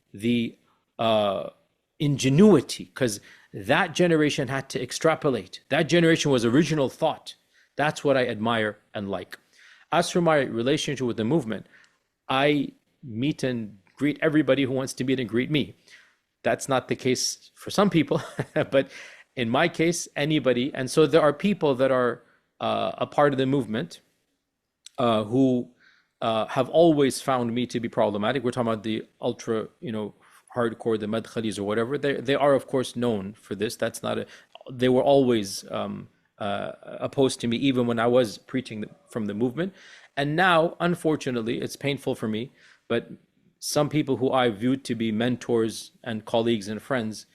ingenuity, because that generation had to extrapolate. That generation was original thought. That's what I admire and like. As for my relationship with the movement, I meet and greet everybody who wants to meet and greet me. That's not the case for some people, but in my case, anybody. And so there are people that are a part of the movement who have always found me to be problematic. We're talking about the ultra, hardcore, the madkhalis or whatever. They are, of course, known for this. That's not they were always opposed to me, even when I was preaching from the movement. And now, unfortunately, it's painful for me, but some people who I viewed to be mentors and colleagues and friends,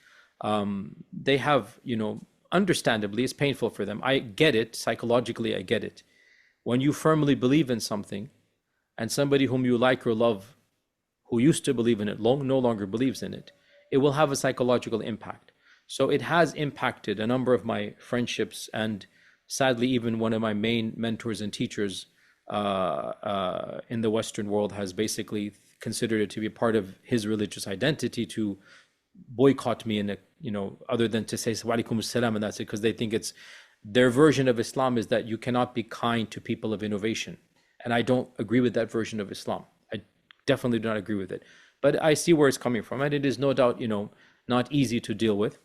they have, understandably, it's painful for them. I get it. Psychologically, I get it. When you firmly believe in something and somebody whom you like or love, who used to believe in it, no longer believes in it, it will have a psychological impact. So it has impacted a number of my friendships, and sadly, even one of my main mentors and teachers in the Western world has basically considered it to be part of his religious identity to boycott me in a, other than to say wa alaikum assalam, and that's it, because they think it's their version of Islam is that you cannot be kind to people of innovation. And I don't agree with that version of Islam. I definitely do not agree with it. But I see where it's coming from, and it is no doubt, not easy to deal with.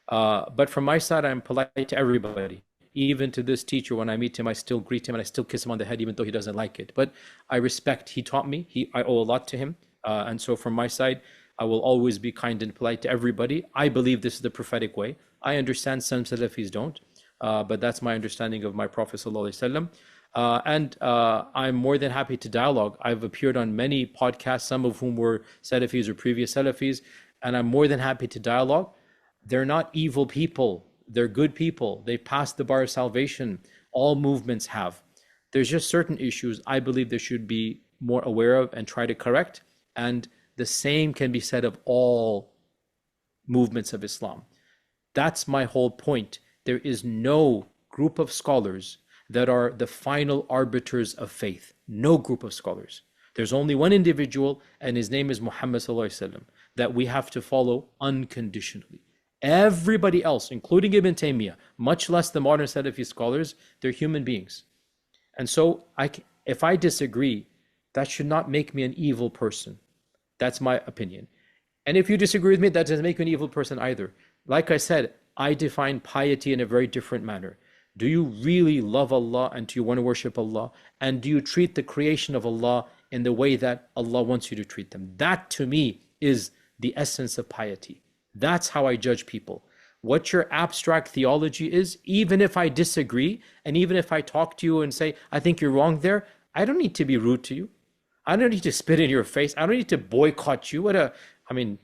But from my side, I'm polite to everybody. Even to this teacher, when I meet him, I still greet him and I still kiss him on the head, even though he doesn't like it. But I respect, he taught me, I owe a lot to him. And so from my side, I will always be kind and polite to everybody. I believe this is the prophetic way. I understand some Salafis don't, but that's my understanding of my Prophet ﷺ. And I'm more than happy to dialogue. I've appeared on many podcasts, some of whom were Salafis or previous Salafis, and I'm more than happy to dialogue. They're not evil people. They're good people. They passed the bar of salvation. All movements have. There's just certain issues I believe they should be more aware of and try to correct. And the same can be said of all movements of Islam. That's my whole point. There is no group of scholars that are the final arbiters of faith. No group of scholars. There's only one individual, and his name is Muhammad sallallahu alaihi wasallam, that we have to follow unconditionally. Everybody else, including Ibn Taymiyyah, much less the modern Salafi scholars, they're human beings. And so if I disagree, that should not make me an evil person. That's my opinion. And if you disagree with me, that doesn't make you an evil person either. Like I said, I define piety in a very different manner. Do you really love Allah, and do you want to worship Allah? And do you treat the creation of Allah in the way that Allah wants you to treat them? That to me is the essence of piety. That's how I judge people. What your abstract theology is, even if I disagree, and even if I talk to you and say, I think you're wrong there, I don't need to be rude to you. I don't need to spit in your face. I don't need to boycott you.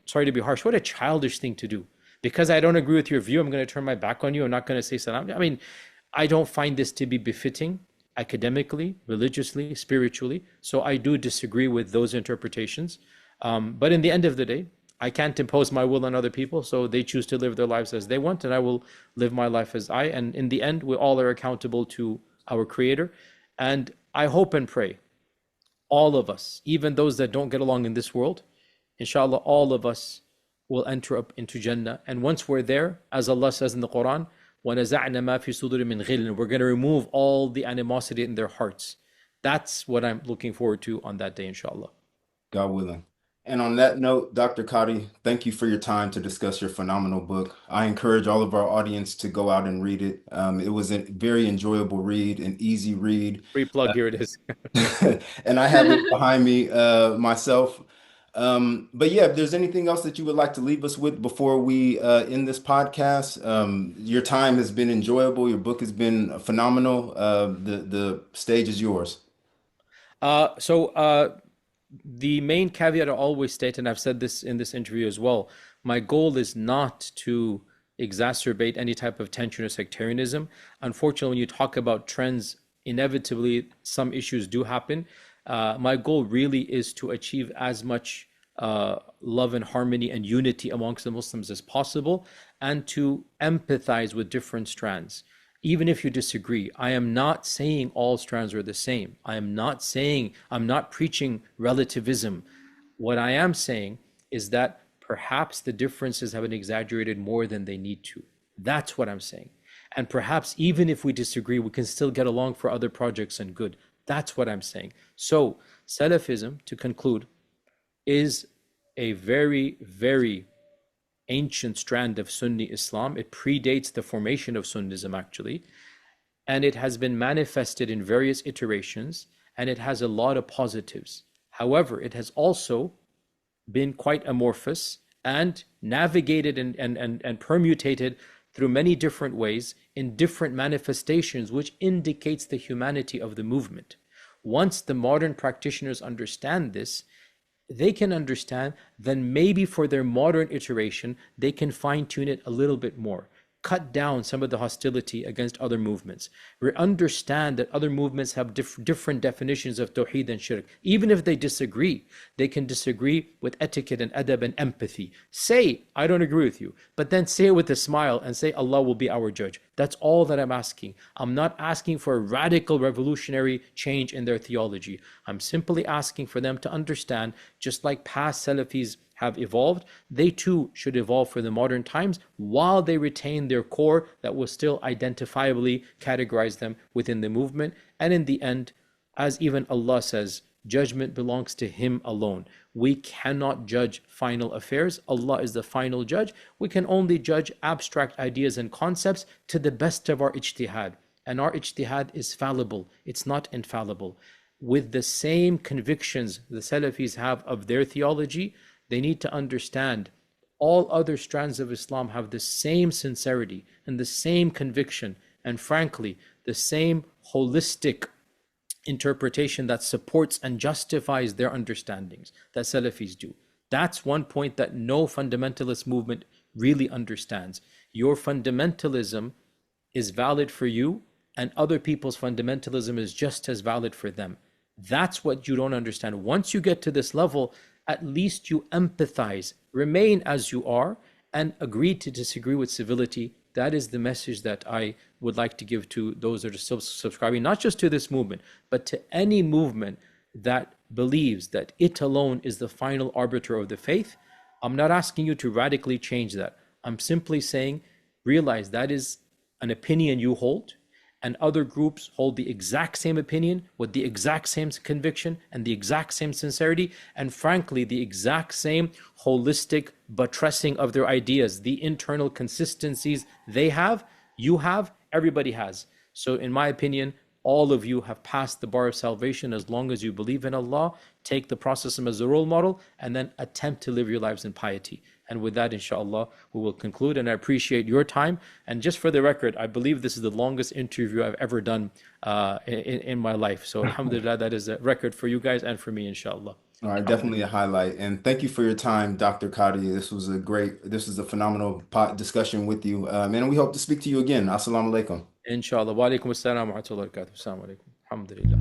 Sorry to be harsh, what a childish thing to do. Because I don't agree with your view, I'm going to turn my back on you. I'm not going to say salam. I don't find this to be befitting academically, religiously, spiritually. So I do disagree with those interpretations. But in the end of the day, I can't impose my will on other people, so they choose to live their lives as they want, and I will live my life as I. And in the end, we all are accountable to our Creator. And I hope and pray, all of us, even those that don't get along in this world, inshallah, all of us will enter up into Jannah. And once we're there, as Allah says in the Quran, وَنَزَعْنَا مَا فِي صُدُورٍ مِّنْ غِلٍّ, we're going to remove all the animosity in their hearts. That's what I'm looking forward to on that day, inshallah. God willing. And on that note, Dr. Qadhi, thank you for your time to discuss your phenomenal book. I encourage all of our audience to go out and read it. It was a very enjoyable read, an easy read. Free plug, here it is. And I have it behind me myself. But yeah, if there's anything else that you would like to leave us with before we end this podcast, your time has been enjoyable. Your book has been phenomenal. The stage is yours. The main caveat I always state, and I've said this in this interview as well, my goal is not to exacerbate any type of tension or sectarianism. Unfortunately, when you talk about trends, inevitably some issues do happen. My goal really is to achieve as much love and harmony and unity amongst the Muslims as possible, and to empathize with different strands. Even if you disagree, I am not saying all strands are the same. I'm not preaching relativism. What I am saying is that perhaps the differences have been exaggerated more than they need to. That's what I'm saying. And perhaps even if we disagree, we can still get along for other projects and good. That's what I'm saying. So Salafism, to conclude, is a very, very ancient strand of Sunni Islam. It predates the formation of Sunnism, actually, and it has been manifested in various iterations, and it has a lot of positives. However, it has also been quite amorphous and navigated and permutated through many different ways in different manifestations, which indicates the humanity of the movement. Once the modern practitioners understand this, they can understand, then maybe for their modern iteration, they can fine tune it a little bit more, cut down some of the hostility against other movements. We understand that other movements have different definitions of Tawheed and Shirk. Even if they disagree, they can disagree with etiquette and adab and empathy. Say, I don't agree with you, but then say it with a smile and say, Allah will be our judge. That's all that I'm asking. I'm not asking for a radical revolutionary change in their theology. I'm simply asking for them to understand, just like past Salafis have evolved, they too should evolve for the modern times while they retain their core that will still identifiably categorize them within the movement. And in the end, as even Allah says, judgment belongs to Him alone. We cannot judge final affairs. Allah is the final judge. We can only judge abstract ideas and concepts to the best of our ijtihad. And our ijtihad is fallible. It's not infallible. With the same convictions the Salafis have of their theology, they need to understand all other strands of Islam have the same sincerity and the same conviction, and frankly, the same holistic interpretation that supports and justifies their understandings that Salafis do. That's one point that no fundamentalist movement really understands. Your fundamentalism is valid for you, and other people's fundamentalism is just as valid for them. That's what you don't understand. Once you get to this level, at least you empathize, remain as you are, and agree to disagree with civility. That is the message that I would like to give to those that are still subscribing, not just to this movement, but to any movement that believes that it alone is the final arbiter of the faith. I'm not asking you to radically change that. I'm simply saying, realize that is an opinion you hold, and other groups hold the exact same opinion with the exact same conviction and the exact same sincerity, and frankly, the exact same holistic buttressing of their ideas. The internal consistencies they have, you have, everybody has. So in my opinion, all of you have passed the bar of salvation as long as you believe in Allah, take the Prophet as a role model, and then attempt to live your lives in piety. And with that, inshallah, we will conclude. And I appreciate your time. And just for the record, I believe this is the longest interview I've ever done in my life. So alhamdulillah, that is a record for you guys and for me, inshallah. All right, definitely a highlight. And thank you for your time, Dr. Qadhi. This was a phenomenal discussion with you. And we hope to speak to you again. Assalamu alaikum. Inshallah. Wa alaikum assalam wa rahmatullahi wa barakatuh. Assalamu alaikum. Alhamdulillah.